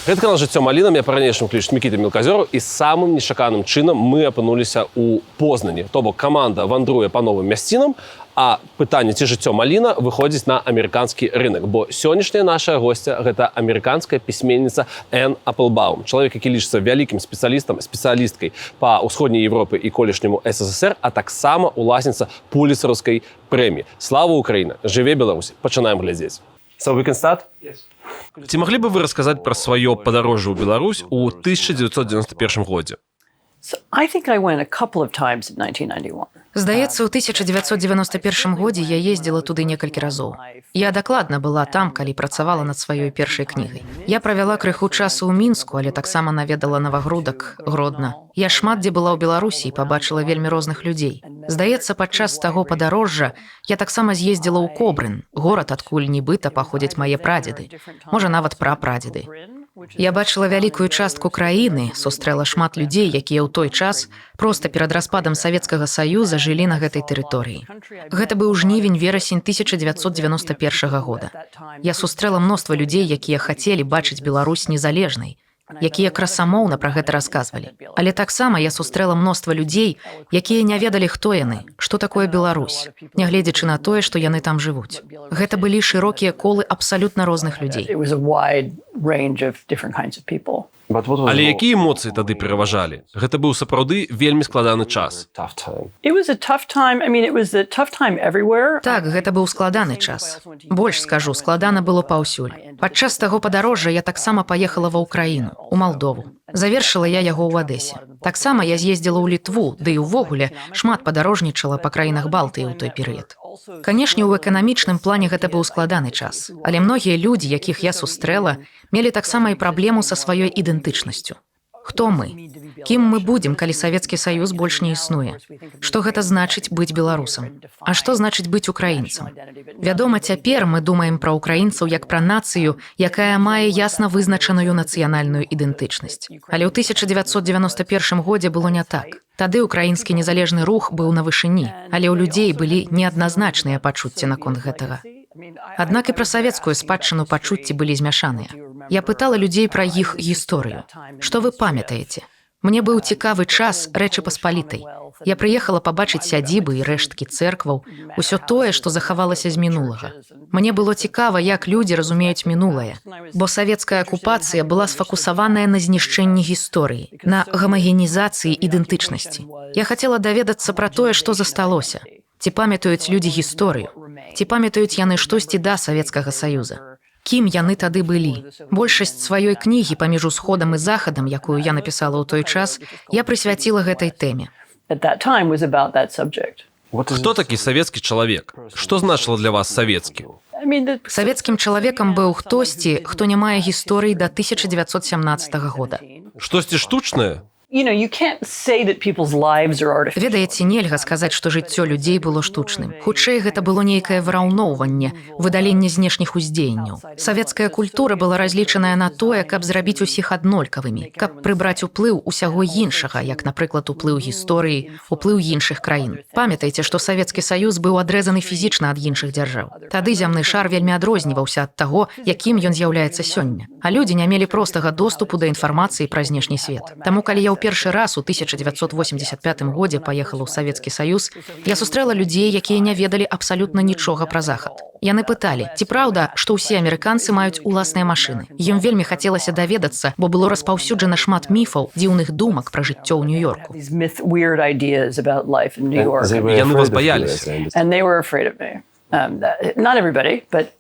Гэта канал «Жыццё Маліна», меня па-ранейшаму клічуць Мікіта Мелказёраў, і самым нечаканым чынам мы апынуліся ў Познані. То бок каманда вандруе па новым мясцінам, а пытанне, ці жыццё Маліна, выходзіць на амерыканскі рынок, бо сённяшняя наша госця – гэта амерыканская пісьменніца Энн Аплбаум. Чалавек, які лічыцца вялікім спецыялістам, спецыялісткай па ўсходняй Европы і колішняму СССР, а таксама уласніца пуліцераўскай прэміі. Слава Украіна! Жыве Беларусь! Пачынаем глядзець. So we can start? Yes. Ці маглі бы вы расказаць пра сваё падарожжа ў Беларусь у 1991 годзе? Здаецца, у 1991 годзе я ездзіла туды некалькі разоў. Я дакладна была там, калі працавала над сваёй першай кнігай. Я правяла крыху часу ў Мінску, але таксама наведала Навагрудак, Гродна. Я шмат дзе была ў Беларусі і пабачыла вельмі розных людзей. Здаецца, падчас таго падарожжа я таксама з'ездзіла ў Кобрын, горад, адкуль нібыта паходзяць мае прадзеды, можа нават прапрадзеды. Я бачыла вялікую частку краіны, сустрэла шмат людзей, якія ў той час проста перад распадам Савецкага Саюза жылі на гэтай тэрыторыі. Гэта быў жнівень-верасень 1991 года. Я сустрэла мноства людзей, якія хацелі бачыць Беларусь незалежнай, якія красамоўна пра гэта расказвалі. Але таксама я сустрэла мноства людзей, якія не ведалі, хто яны, што такое Беларусь, нягледзячы на тое, што яны там жывуць. Гэта былі шырокія колы абсалютна розных людзей. Але якія эмоцыі тады пераважалі? Гэта быў сапраўды вельмі складаны час. Так, гэта быў складаны час. Больш скажу, складана было паўсюль. Падчас таго падарожжа я таксама паехала ва Ўкраіну, у Малдову. Завершыла я яго ў Адэсе. Таксама я з'ездзіла ў Літву, ды і ўвогуле шмат падарожнічала па краінах Балтыі ў той перыяд. Канешне, у эканамічным плане гэта быў складаны час, але многія людзі, якіх я сустрэла, мелі таксама і праблему са сваёй ідэнтычнасцю. Хто мы? Кім мы будзем, калі Савецкі Саюз больш не існуе? Што гэта значыць быць беларусам? А што значыць быць украінцам? Вядома, цяпер мы думаем пра украінцаў як пра нацыю, якая мае ясна вызначаную нацыянальную ідэнтычнасць. Але ў 1991 годзе было не так. Тады украінскі незалежны рух быў на вышыні, але ў людзей былі неадназначныя пачуцці наконт гэтага. Аднак і пра савецкую спадчыну пачуцці былі змяшаныя. Я пытала людзей пра іх гісторыю. Што вы памятаеце? Мне быў цікавы час Рэчы Паспалітай. Я прыехала пабачыць сядзібы і рэшткі цэркваў, усё тое, што захавалася з мінулага. Мне было цікава, як людзі разумеюць мінулае, бо савецкая акупацыя была сфокусаваная на знішчэнні гісторыі, на гамагенізацыі ідэнтычнасці. Я хацела даведацца пра тое, што засталося. Ці памятаюць людзі гісторыю? Ці памятаюць яны штосьці да Савецкага Саюза? Кім яны тады былі? Большасць сваёй кнігі «Паміж усходам і захадам», якую я напісала ў той час, я прысвяціла гэтай тэме. Хто такі савецкі чалавек? Што значыла для вас савецкі? Савецкім чалавекам быў хтосьці, хто не мае гісторыі да 1917 года. Штосьці штучнае? Ведаеце, нельга сказаць, што жыццё людзей было штучным. Хутчэй, гэта было нейкае выраўноўванне, выдаленне знешніх уздзеянняў. Савецкая культура была разлічаная на тое, каб зрабіць усіх аднолькавымі, каб прыбраць уплыў усяго іншага, як, напрыклад, уплыў гісторыі, уплыў іншых краін. Памятайце, што Савецкі Саюз быў адрэзаны фізічна ад іншых дзяржаў. Тады зямны шар вельмі адрозніваўся ад таго, якім ён з'яўляецца сёння. А людзі не мелі простага доступу да інфармацыі пра знешні свет. Таму, калі я першы раз у 1985 годзе паехала ў Савецкі Саюз, я сустрэла людзей, якія не ведалі абсалютна нічога пра захад. Яны пыталі, ці праўда, што ўсе амерыканцы маюць уласныя машыны. Ім вельмі хацелася даведацца, бо было распаўсюджана шмат міфаў, дзіўных думак пра жыццё ў Нью-Йорку. Яны вас баяліся?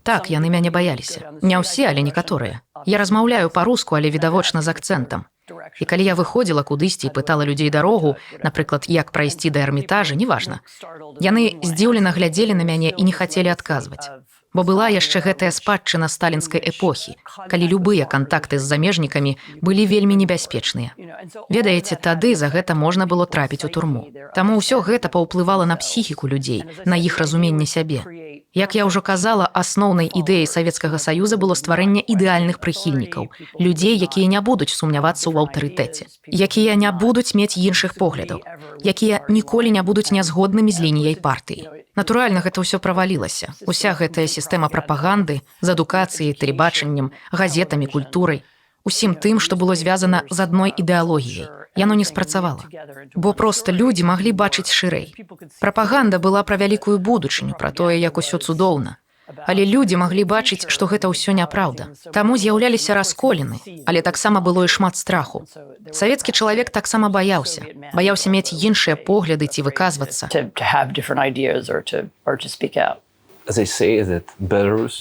Так, яны мяне баяліся. Не ўсе, але некаторыя. Я размаўляю па-руску, але відавочна з акцэнтам. І калі я выходзіла кудысьці і пытала людзей дарогу, напрыклад, як прайсці да Эрмітажа, неважна, яны здзіўлена глядзелі на мяне і не хацелі адказваць. Бо была яшчэ гэтая спадчына сталінскай эпохі, калі любыя кантакты з замежнікамі былі вельмі небяспечныя. Ведаеце, тады за гэта можна было трапіць у турму. Таму ўсё гэта паўплывала на псіхіку людзей, на іх разуменне сябе. Як я ўжо казала, асноўнай ідэяй Савецкага Саюза было стварэнне ідэальных прыхільнікаў, людзей, якія не будуць сумнявацца ў аўтарытэце, якія не будуць мець іншых поглядаў, якія ніколі не будуць нязгоднымі з лініяй партыі. Натуральна, гэта ўсё правалілася. Уся гэтая сістэма прапаганды з адукацыяй, тэлебачаннем, газетамі, культурай. усім тым, што было звязана з адной ідэалогіяй. Яно не спрацавала. Бо проста людзі маглі бачыць шырэй. Прапаганда была пра вялікую будучыню, пра тое, як усё цудоўна. Але людзі маглі бачыць, што гэта ўсё няпраўда. Таму з'яўляліся расколіны, але таксама было і шмат страху. Савецкі чалавек таксама баяўся мець іншыя погляды ці выказвацца.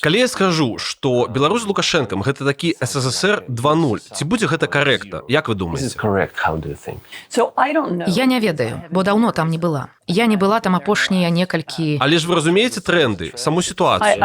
Калі я скажу, што Беларусь з Лукашэнкам гэта такі СССР 2.0, ці будзе гэта карэктна? Як вы думаеце? Я не ведаю, бо даўно там не была. Я не была там апошнія некалькі... Але ж вы разумееце тренды, саму сітуацыю?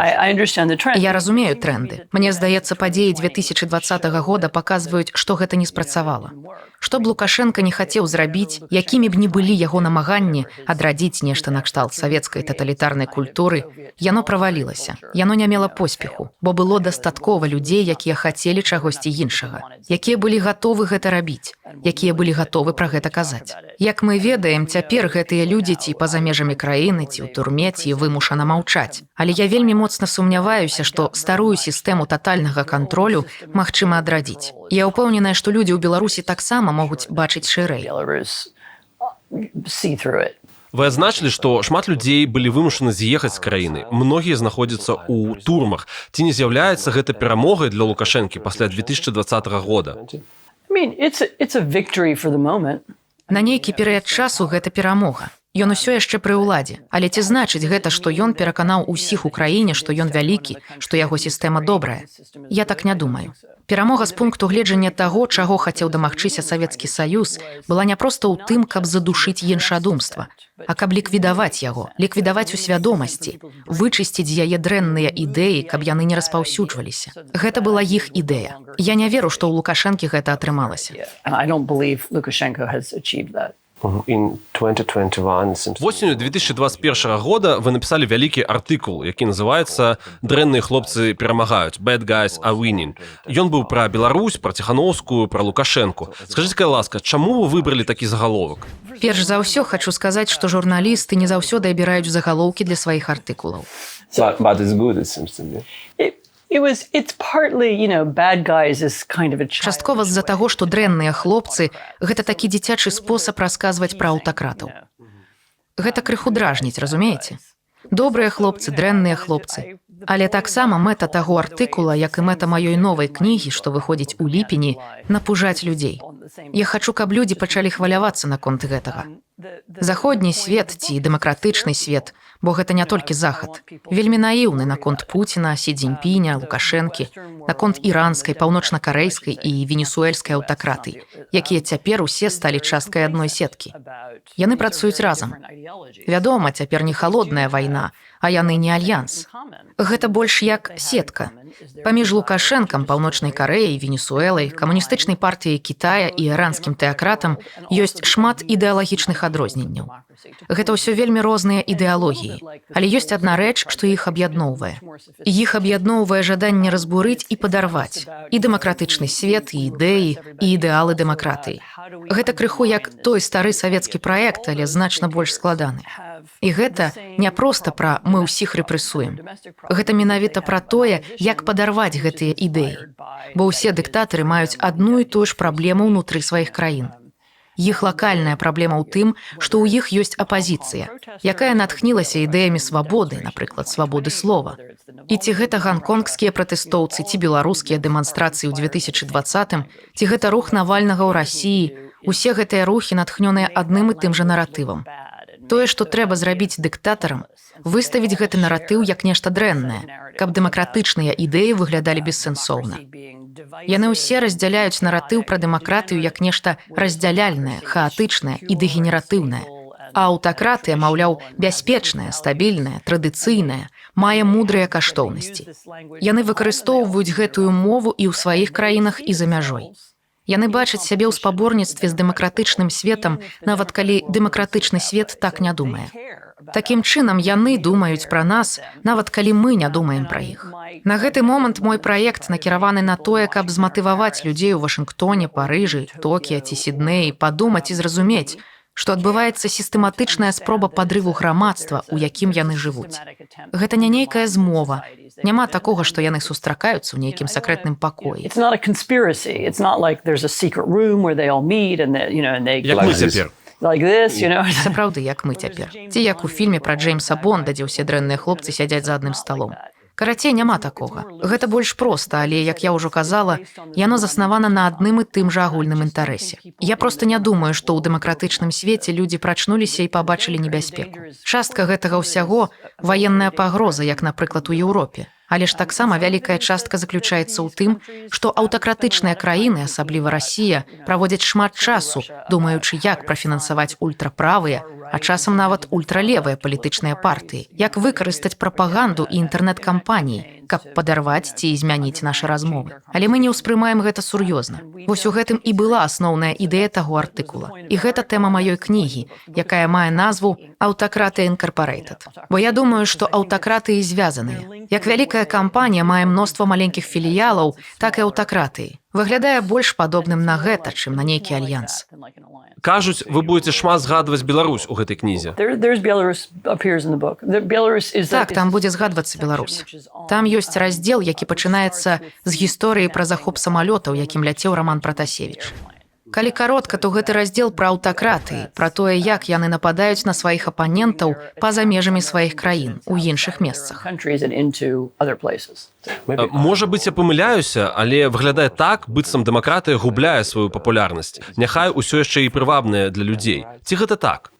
Я разумею тренды. Мне здаецца, падзеі 2020 года паказваюць, што гэта не спрацавала. Што б Лукашенко не хацеў зрабіць, якімі б ні былі яго намаганні адрадзіць нешта накшталт савецкай таталітарнай культуры, яно правалілася. Яно не мела поспеху, бо было дастаткова людзей, якія хацелі чагосьці іншага, якія былі гатовы гэта рабіць, якія былі гатовы пра гэта казаць. Як мы ведаем, цяпер гэтыя людзі ці па-за межамі краіны, ці ў турме, ці вымушана маўчаць. Але я вельмі моцна сумняваюся, што старую сістэму татальнага кантролю магчыма адрадзіць. Я ўпэўненая, што людзі ў Беларусі таксама могуць бачыць шырэй. Вы адзначылі, што шмат людзей былі вымушаны з'ехаць з краіны. Многія знаходзяцца ў турмах. Ці не з'яўляецца гэта перамогай для Лукашэнкі пасля 2020 года? На нейкі перыяд часу гэта перамога. Ён усё яшчэ пры ўладзе. Але ці значыць гэта, што ён пераканаў усіх у краіне, што ён вялікі, што яго сістэма добрая? Я так не думаю. Перамога з пункту гледжання таго, чаго хацеў дамагчыся Савецкі Саюз, была не проста ў тым, каб задушыць іншадумства, а каб ліквідаваць яго, ліквідаваць у свядомасці, вычысціць з яе дрэнныя ідэі, каб яны не распаўсюджваліся. Гэта была іх ідэя. Я не веру, што ў Лукашэнкі гэта атрымалася. Восенню 2021 года вы напісалі вялікі артыкул, які называецца «Дрэнныя хлопцы перамагаюць. Bad guys are winning». Ён быў пра Беларусь, пра Ціхановскую, пра Лукашэнку. Скажыце, ласка, чаму вы выбралі такі загаловак? Перш за ўсё хочу сказаць, што журналісты не заўсёды абіраюць загалоўкі для сваіх артыкулаў. Часткова з-за таго, што дрэнныя хлопцы – гэта такі дзіцячы спосаб расказваць пра аўтакратаў. Гэта крыху дражніць, разумееце? Добрыя хлопцы, дрэнныя хлопцы. Але таксама мэта таго артыкула, як і мэта маёй новай кнігі, што выходзіць у ліпені, напужаць людзей. Я хачу, каб людзі пачалі хвалявацца наконт гэтага. Заходні свет ці дэмакратычны свет, бо гэта не толькі захад, вельмі наіўны наконт Пуціна, Сі Цзіньпіня, Лукашэнкі, наконт іранскай, паўночна-карэйскай і венесуэльскай аўтакратый, якія цяпер усе сталі часткай адной сеткі. Яны працуюць разам. Вядома, цяпер не халодная вайна, а яны не альянс. Гэта больш як сетка. Паміж Лукашэнкам, Паўночнай Карэяй, Венесуэлай, камуністычнай партыяй Кітая і іранскім тэакратам ёсць шмат ідэалагічных адрозненняў. Гэта ўсё вельмі розныя ідэалогіі, але ёсць адна рэч, што іх аб'ядноўвае. Іх аб'ядноўвае жаданне разбурыць і падарваць і дэмакратычны свет, і ідэі, і ідэалы дэмакратыі. Гэта крыху як той стары савецкі праект, але значна больш складаны. І гэта не проста пра «мы ўсіх рэпрэсуем». Гэта менавіта пра тое, як падарваць гэтыя ідэі. Бо ўсе дыктатары маюць адну і тую ж праблему ўнутры сваіх краін. Іх лакальная праблема ў тым, што ў іх ёсць апазіцыя, якая натхнілася ідэямі свабоды, напрыклад, свабоды слова. І ці гэта ганконгскія пратэстоўцы, ці беларускія дэманстрацыі ў 2020-м, ці гэта рух Навальнага ў Расіі, усе гэтыя рухі натхнёныя адным і тым жа наратывам. Тое, што трэба зрабіць дыктатарам, выставіць гэты наратыў як нешта дрэннае, каб дэмакратычныя ідэі выглядалі бессэнсоўна. Яны ўсе раздзяляюць наратыў пра дэмакратыю як нешта раздзяляльнае, хаатычнае і дэгенератыўнае. А аўтакратыя, маўляў, бяспечная, стабільная, традыцыйная, мае мудрыя каштоўнасці. Яны выкарыстоўваюць гэтую мову і ў сваіх краінах, і за мяжой. Яны бачаць сябе ў спаборніцтве з дэмакратычным светам, нават калі дэмакратычны свет так не думае. Такім чынам, яны думаюць пра нас, нават калі мы не думаем пра іх. На гэты момант мой праект накіраваны на тое, каб зматываваць людзей у Вашынгтоне, Парыжы, Токіа ці Сіднеі, падумаць і зразумець, што адбываецца сістэматычная спроба падрыву грамадства, у якім яны жывуць. Гэта не нейкая змова. Няма такога, што яны сустракаюцца ў нейкім сакрэтным пакоі. It's not a conspiracy. It's not like there's a secret room where they all meet and they Як мы цяпер. like this, Сапраўды, як мы цяпер. Ці як у фільме пра Джеймса Бонда, дзе ўсе дрэнныя хлопцы сядзяць за адным сталом. Карацей, няма такога. Гэта больш проста, але, як я ўжо казала, яно заснавана на адным і тым жа агульным інтарэсе. Я проста не думаю, што ў дэмакратычным свеце людзі прачнуліся і пабачылі небяспеку. Частка гэтага ўсяго – ваенная пагроза, як, напрыклад, у Еўропе. Але ж таксама вялікая частка заключаецца ў тым, што аўтакратычныя краіны, асабліва Расія, праводзяць шмат часу, думаючы, як прафінансаваць ультраправыя, а часам нават ультралевыя палітычныя партыі, як выкарыстаць прапаганду і інтэрнэт-кампаніі, каб падарваць ці змяніць нашы размовы. Але мы не ўспрымаем гэта сур'ёзна. Вось у гэтым і была асноўная ідэя таго артыкула. І гэта тэма маёй кнігі, якая мае назву «Аўтакратыя Incorporated». Бо я думаю, што аўтакратыі звязаныя. Як вялікая кампанія мае мноства маленькіх філіялаў, так і аўтакратыі. Выглядае больш падобным на гэта, чым на нейкі альянс. Кажуць, вы будете шмат згадваць Беларусь у гэтай кнізе. Так, там будзе згадвацца Беларусь. Там ёсць раздзел, які пачынаецца з гісторыі пра захоп самалёта, у якім ляцеў Роман Пратасевіч. Калі каротка, то гэты раздзел пра аўтакратыі, пра тое, як яны нападаюць на сваіх апанентаў па-за межамі сваіх краін, у іншых месцах. Можа быць, я памыляюся, але выглядае так, быццам дэмакратыя губляе сваю папулярнасць. Няхай усё яшчэ і прывабнае для людзей. Ці гэта так?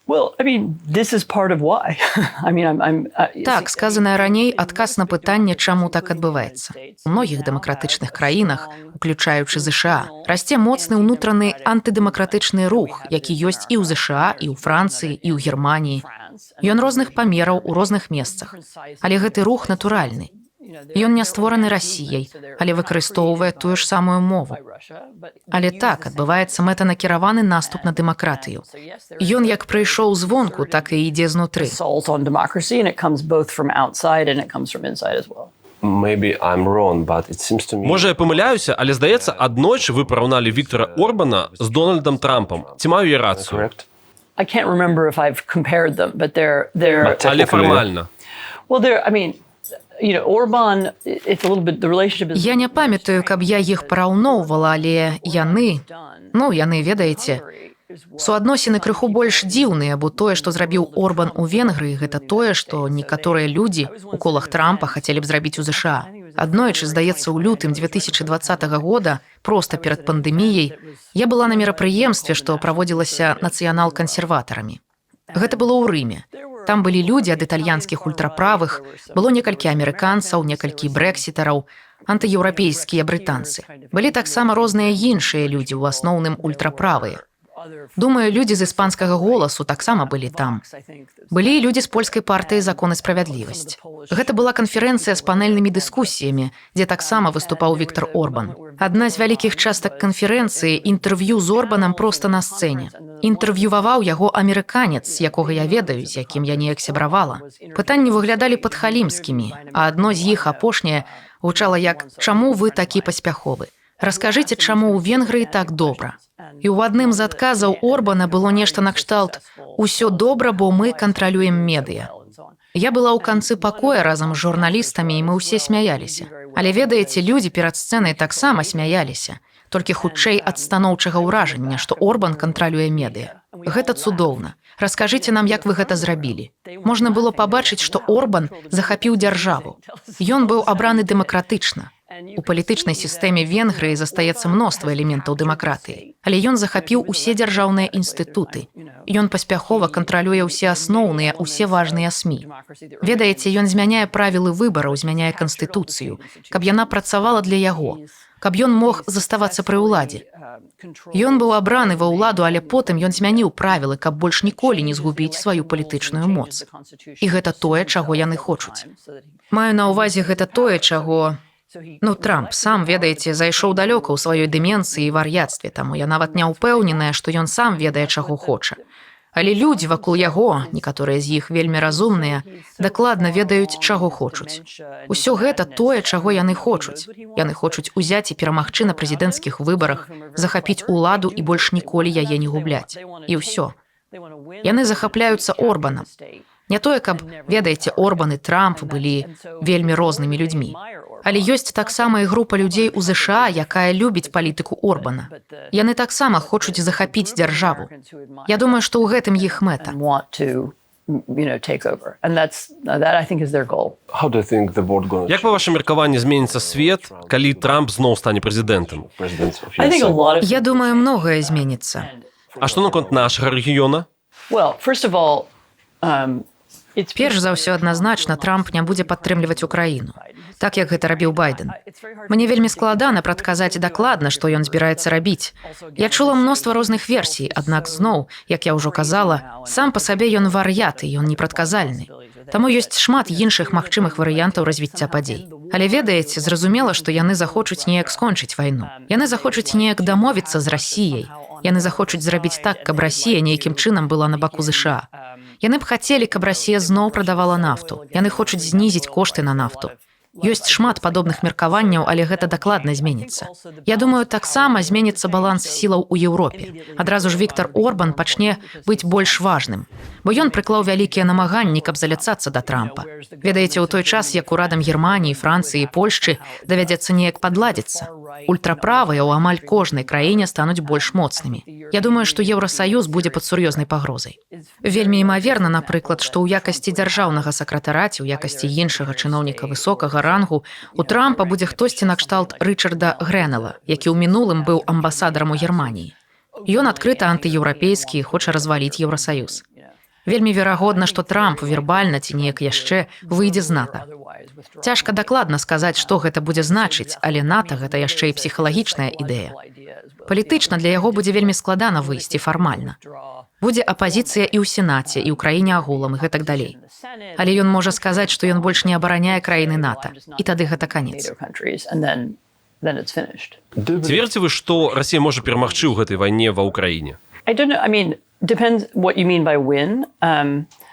Так, сказанае раней, адказ на пытанне, чаму так адбываецца. У многіх дэмакратычных краінах, уключаючы ЗША, расце моцны ўнутраны антыдэмакратычны рух, які ёсць і ў ЗША, і ў Францыі, і ў Германіі. Ён розных памераў у розных месцах. Але гэты рух натуральны. Ён не створаны Расіяй, але выкарыстоўвае тую ж самую мову. Але так, адбываецца мэтанакіраваны наступ на дэмакратыю. Ён як прыйшоў звонку, так і ідзе знутры. Можа, я памыляюся, але, здаецца, аднойчы вы параўналі Віктора Орбана з Дональдам Трампам. Ці маю я рацыю? Але фармальна. Я не памятаю, каб я іх параўноўвала, але яны, ведаеце, суадносіны крыху больш дзіўныя, бо тое, што зрабіў Орбан у Венгрыі, гэта тое, што некаторыя людзі у колах Трампа хацелі б зрабіць у ЗША. Аднойчы, здаецца, у лютым 2020 года, проста перад пандэміяй, я была на мерапрыемстве, што праводзілася нацыянал-кансерватарамі. Гэта было ў Рыме. Там былі людзі ад італьянскіх ультраправых, было некалькі амерыканцаў, некалькі брэксітараў, антыеўрапейскія брытанцы. Былі таксама розныя іншыя людзі, у асноўным ультраправыя. Думаю, людзі з іспанскага голасу таксама былі там. Былі і людзі з польскай партыі «Закон і справядлівасць». Гэта была канферэнцыя з панельнымі дыскусіямі, дзе таксама выступаў Віктор Орбан. Адна з вялікіх частак канферэнцыі – інтэрв'ю з Орбанам проста на сцэне. Інтэрв'юваваў яго амерыканец, якога я ведаю, з якім я неяк сябравала. Пытанні выглядалі падхалімскімі, а адно з іх, апошняе, гучала як «Чаму вы такі паспяховы? Раскажыце, чаму ў Венгрыі так добра?» І ў адным з адказаў Орбана было нешта накшталт «Усё добра, бо мы кантралюем медыя». Я была ў канцы пакоя разам з журналістамі, і мы ўсе смяяліся. Але, ведаеце, людзі перад сцэнай таксама смяяліся. Толькі хутчэй ад станоўчага ўражання, што Орбан кантралюе медыя. Гэта цудоўна. Раскажыце нам, як вы гэта зрабілі. Можна было пабачыць, што Орбан захапіў дзяржаву. Ён быў абраны дэмакратычна. У палітычнай сістэме Венгрыі застаецца мноства элементаў дэмакратыі, але ён захапіў усе дзяржаўныя інстытуты. Ён паспяхова кантралюе ўсе асноўныя, усе важныя СМІ. Ведаеце, ён змяняе правілы выбараў, змяняе канстытуцыю, каб яна працавала для яго, каб ён мог заставацца пры ўладзе. Ён быў абраны ва ўладу, але потым ён змяніў правілы, каб больш ніколі не згубіць сваю палітычную моц. І гэта тое, чаго яны хочуць. Маю на ўвазе гэта тое, чаго... Трамп сам, ведаеце, зайшоў далёка ў сваёй дэмэнцыі і вар'яцтве, таму я нават не ўпэўненая, што ён сам ведае, чаго хоча. Але людзі вакол яго, некаторыя з іх вельмі разумныя, дакладна ведаюць, чаго хочуць. Усё гэта тое, чаго яны хочуць. Яны хочуць узяць і перамагчы на прэзідэнцкіх выбарах, захапіць уладу і больш ніколі яе не губляць. І ўсё. Яны захапляюцца Орбанам. Не тое, каб, ведаеце, Орбан і Трамп былі вельмі рознымі людзьмі. Але ёсць таксама і група людзей у ЗША, якая любіць палітыку Орбана. Яны таксама хочуць захапіць дзяржаву. Я думаю, што ў гэтым іх мэта. Як па вашым меркаванні зменіцца свет, калі Трамп зноў стане прэзідэнтам? Я думаю, многае зменіцца. А што наконт нашага рэгіёна? Перш за ўсё адназначна Трамп не будзе падтрымліваць Украіну, так як гэта рабіў Байден. Мне вельмі складана прадказаць дакладна, што ён збіраецца рабіць. Я чула мноства розных версій, аднак зноў, як я ўжо казала, сам па сабе ён вар'ят і ён непрадказальны. Таму ёсць шмат іншых магчымых варыянтаў развіцця падзей. Але ведаеце, зразумела, што яны захочуць неяк скончыць вайну. Яны захочуць неяк дамовіцца з Расіяй. Яны захочуць зрабіць так, каб Расія нейкім чынам была на баку ЗША. Яны б хацелі, каб Расія зноў прадавала нафту. Яны хочуць знізіць кошты на нафту. Ёсць шмат падобных меркаванняў, але гэта дакладна зменіцца. Я думаю, таксама зменіцца баланс сілаў у Еўропе. Адразу ж Віктор Орбан пачне быць больш важным, бо ён прыклаў вялікія намаганні, каб заляцацца да Трампа. Ведаеце, у той час, як урадам Германіі, Францыі і Польшчы давядзецца неяк падладзіцца. Ультраправыя ў амаль кожнай краіне стануць больш моцнымі. Я думаю, што Еўрасаюз будзе пад сур'ёзнай пагрозай. Вельмі імаверна, напрыклад, што ў якасці дзяржаўнага сакратара ці ў якасці іншага чыноўніка высокага рангу у Трампа будзе хтосьці накшталт Рычарда Грэнела, які ў мінулым быў амбасадарам у Германіі. Ён адкрыта антыеўрапейскі і хоча разваліць Еўрасаюз. Вельмі верагодна, што Трамп вербальна ці неяк яшчэ выйдзе з НАТО. Цяжка дакладна сказаць, што гэта будзе значыць, але НАТО гэта яшчэ і псіхалагічная ідэя. Палітычна для яго будзе вельмі складана выйсці фармальна. Будзе апазіцыя і ў Сенаце, і ў краіне агулам, і гэтак далей. Але ён можа сказаць, што ён больш не абараняе краіны НАТО, і тады гэта канец. Ці верыце вы, што Расія можа перамагчы ў гэтай вайне ва ўкраіне?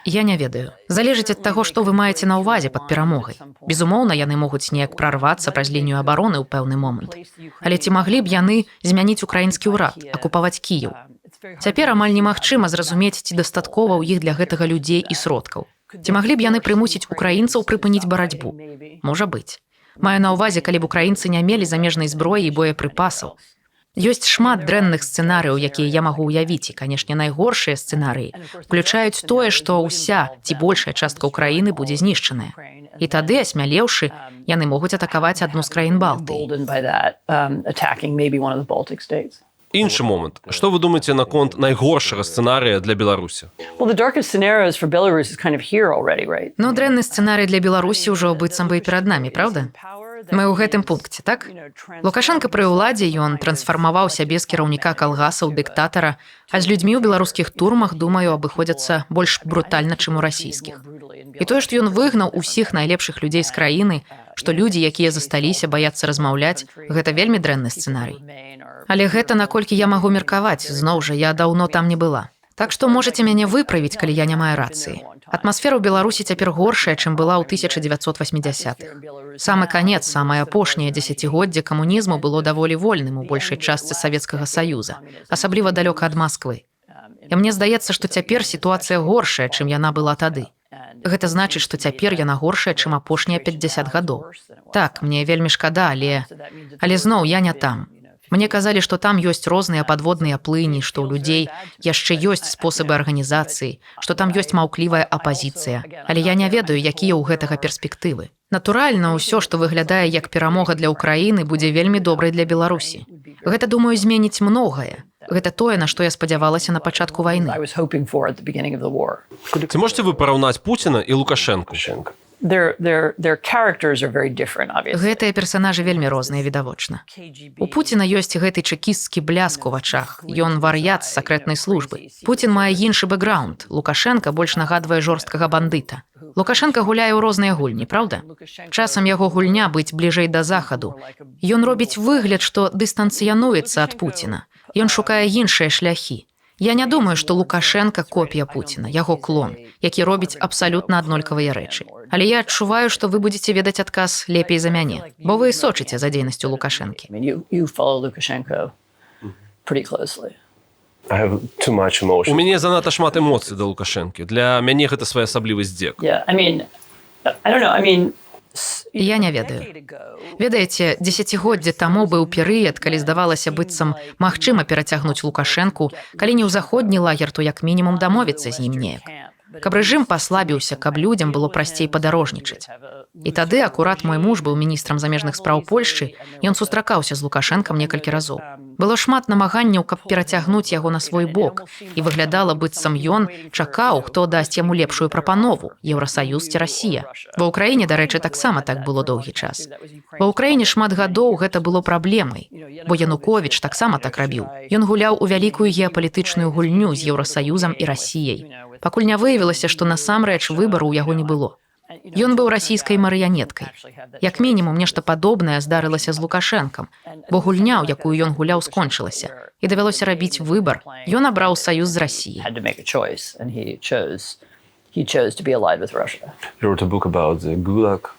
Я не ведаю. Залежыць ад таго, што вы маеце на ўвазе пад перамогай. Безумоўна, яны могуць неяк прарвацца праз лінію абароны ў пэўны момант. Але ці маглі б яны змяніць украінскі ўрад, акупаваць Кіеў? Цяпер амаль немагчыма зразумець, ці дастаткова ў іх для гэтага людзей і сродкаў. Ці маглі б яны прымусіць украінцаў прыпыніць барацьбу? Можа быць. Маю на ўвазе, калі б украінцы не мелі замежнай зброі і боепрыпасаў. Ёсць шмат дрэнных сцэнарыяў, якія я магу ўявіць, і, канешне, найгоршыя сцэнарыі уключаюць тое, што ўся ці большая частка ўкраіны будзе знішчаная. І тады, асмялеўшы, яны могуць атакаваць адну з краін Балтыі. Іншы момант. Што вы думаеце наконт найгоршага сцэнарыя для Беларусі? Дрэнны сцэнарый для Беларусі ўжо быццам бы і перад намі, праўда? Мы ў гэтым пункце, так? Лукашенко пры ўладзе, ён трансфармаваў сябе з кіраўніка калгаса ў дыктатара, а з людзьмі ў беларускіх турмах, думаю, абыходзяцца больш брутальна, чым у расійскіх. І тое, што ён выгнаў усіх найлепшых людзей з краіны, што людзі, якія засталіся, баяцца размаўляць, гэта вельмі дрэнны сцэнарый. Але гэта наколькі я магу меркаваць, зноў жа, я даўно там не была. Так што можаце мяне выправіць, калі я не маю рацыі. Атмасфера ў Беларусі цяпер горшая, чым была ў 1980-х. Самы канец, самае апошняе дзесяцігоддзе камунізму было даволі вольным у большай частцы Савецкага Саюза, асабліва далёка ад Масквы. І мне здаецца, што цяпер сітуацыя горшая, чым яна была тады. Гэта значыць, што цяпер яна горшая, чым апошнія 50 гадоў. Так, мне вельмі шкада, але зноў я не там. Мне казалі, што там ёсць розныя падводныя плыні, што ў людзей яшчэ ёсць спосабы арганізацыі, што там ёсць маўклівая апазіцыя. Але я не ведаю, якія ў гэтага перспектывы. Натуральна, ўсё, што выглядае як перамога для ўкраіны, будзе вельмі добрай для Беларусі. Гэта, думаю, зменіць многае. Гэта тое, на што я спадзявалася на пачатку вайны. Ці можете вы параўнаць Пуціна і Лукашенко? Гэтыя персанажы вельмі розныя, відавочна. У Пуціна ёсць гэты чэкісцкі бляск у вачах. Ён вар'ят з сакрэтнай службы. Пуцін мае іншы бэкграунд. Лукашенка больш нагадвае жорсткага бандыта. Лукашенка гуляе ў розныя гульні, праўда? Часам яго гульня быць бліжэй да захаду. Ён робіць выгляд, што дыстанцыянуецца ад Пуціна. Ён шукае іншыя шляхі. Я не думаю, што Лукашенка копія Пуціна, яго клон, які робіць абсалютна аднолькавыя рэчы. Але я адчуваю, што вы будзеце ведаць адказ лепей за мяне, бо вы сочыце за дзейнасцю Лукашэнкі. У мяне занадта шмат эмоцый да Лукашэнкі. Для мяне гэта своеасаблівы здзек. Yeah, I mean, I don't know. I mean, Я не ведаю. Ведаеце, дзесяцігоддзе таму быў перыяд, калі здавалася быццам магчыма перацягнуць Лукашэнку, калі не ў заходні лагер, то як мінімум дамовіцца з ім неяк. Каб рэжым паслабіўся, каб людзям было прасцей падарожнічаць. І тады акурат мой муж быў міністрам замежных спраў Польшчы, ён сустракаўся з Лукашэнкам некалькі разоў. Было шмат намаганняў, каб перацягнуць яго на свой бок, і выглядала быццам ён чакаў, хто дасць яму лепшую прапанову – Еўрасаюз ці Расія. Ва ўкраіне, дарэчы, таксама так было доўгі час. Ва ўкраіне шмат гадоў гэта было праблемай, бо Януковіч таксама так рабіў. Ён гуляў у вялікую геапалітычную гульню з Еўрасаюзам і Расіяй. Пакуль не выявілася, што насамрэч выбару ў яго не было. Ён быў расійскай марыянеткай. Як мінімум, нешта падобнае здарылася з Лукашэнкам, бо гульня, у якую ён гуляў, скончылася. І давялося рабіць выбар. Ён абраў саюз з Расіяй.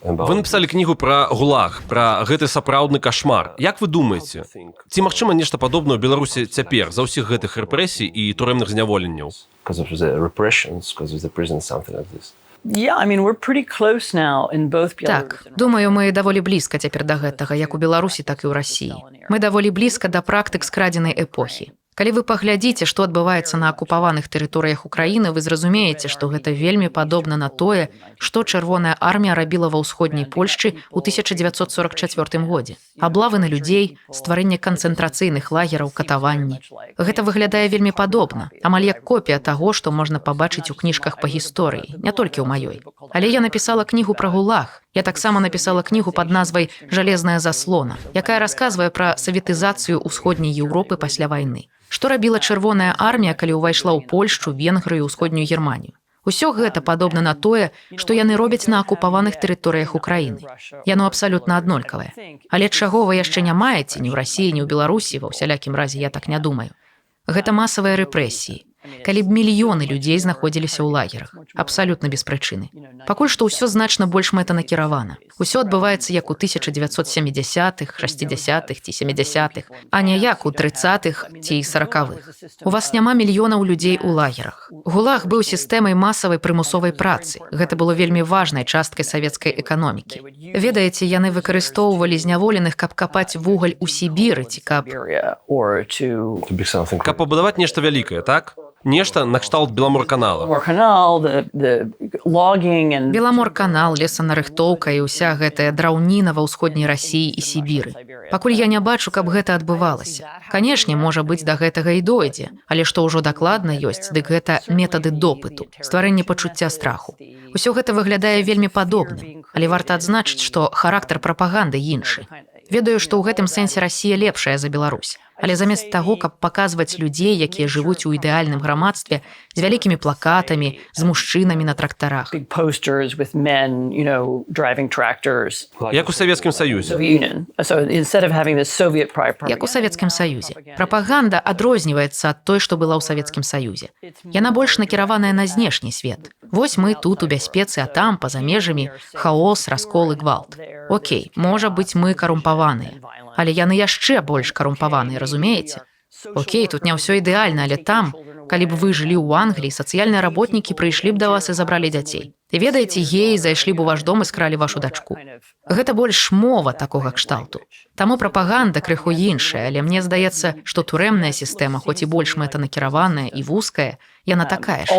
Вы напісалі кнігу пра ГУЛАГ, пра гэты сапраўдны кашмар. Як вы думаеце, ці магчыма нешта падобнае ў Беларусі цяпер за ўсіх гэтых рэпрэсій і турэмных зняволенняў? yeah, I mean, we're pretty close now in both Belarus. Так, думаю, мы даволі блізка цяпер да гэтага, як у Беларусі, так і ў Расіі. Мы даволі блізка да практык скрадзенай эпохі. Калі вы паглядзіце, што адбываецца на акупаваных тэрыторыях Украіны, вы зразумееце, што гэта вельмі падобна на тое, што Чырвоная армія рабіла ва ўсходняй Польшчы ў 1944 годзе. Аблавы на людзей, стварэнне канцэнтрацыйных лагераў, катаванні. Гэта выглядае вельмі падобна, амаль як копія таго, што можна пабачыць у кніжках па гісторыі, не толькі ў маёй. Але я напісала кнігу пра ГУЛАГ. Я таксама напісала кнігу пад назвай «Жалезная заслона», якая расказвае пра саветызацыю ўсходняй Еўропы пасля вайны. Што рабіла Чырвоная армія, калі ўвайшла ў Польшчу, Венгрыю, ўсходнюю Германію? Усё гэта падобна на тое, што яны робяць на акупаваных тэрыторыях Украіны. Яно абсалютна аднолькавае. Але чаго вы яшчэ не маеце ні ў Расіі, ні ў Беларусі, ва ўсялякім разе я так не думаю. Гэта масавыя рэпрэсіі. Калі б мільёны людзей знаходзіліся ў лагерах. Абсалютна без прычыны. Пакуль што ўсё значна больш мэтанакіравана. Усё адбываецца як у 1970-х, 60-х ці 70-х, а не як у 30-х ці 40-х. У вас няма мільёнаў людзей у лагерах. ГУЛАГ быў сістэмай масавай прымусовай працы. Гэта было вельмі важнай часткай савецкай эканомікі. Ведаеце, яны выкарыстоўвалі зняволеных, каб капаць вугаль у Сібіры ці каб пабудаваць нешта вялікае, так? Нешта накшталт Беламорканала. Беламорканал, лесанарыхтоўка і ўся гэтая драўніна ва ўсходняй Расіі і Сібіры. Пакуль я не бачу, каб гэта адбывалася. Канешне, можа быць, да гэтага і дойдзе, але што ўжо дакладна ёсць, дык гэта метады допыту, стварэнне пачуцця страху. Усё гэта выглядае вельмі падобным, але варта адзначыць, што характар прапаганды іншы. Ведаю, што ў гэтым сэнсе Расія лепшая за Беларусь. Але замест таго, каб паказваць людзей, якія жывуць у ідэальным грамадстве, з вялікімі плакатамі, з мужчынамі на трактарах. Як у Савецкім Саюзе. Як у Савецкім Саюзе. Прапаганда адрозніваецца ад той, што была ў Савецкім Саюзе. Яна больш накіраваная на знешні свет. Вось мы тут у бяспецы, а там, па-за межамі, хаос, раскол і гвалт. Окей, можа быць, мы карумпаваныя. Але яны яшчэ больш карумпаваныя, разумееце? Окей, тут не ўсё ідэальна, але там, калі б вы жылі ў Англіі, сацыяльныя работнікі прыйшлі б да вас і забралі дзяцей. І ведаеце, геі зайшлі б у ваш дом і скралі вашу дачку. Гэта больш мова такога кшталту. Таму прапаганда крыху іншая, але мне здаецца, што турэмная сістэма, хоць і больш мэтанакіраваная і вузкая, яна такая ж.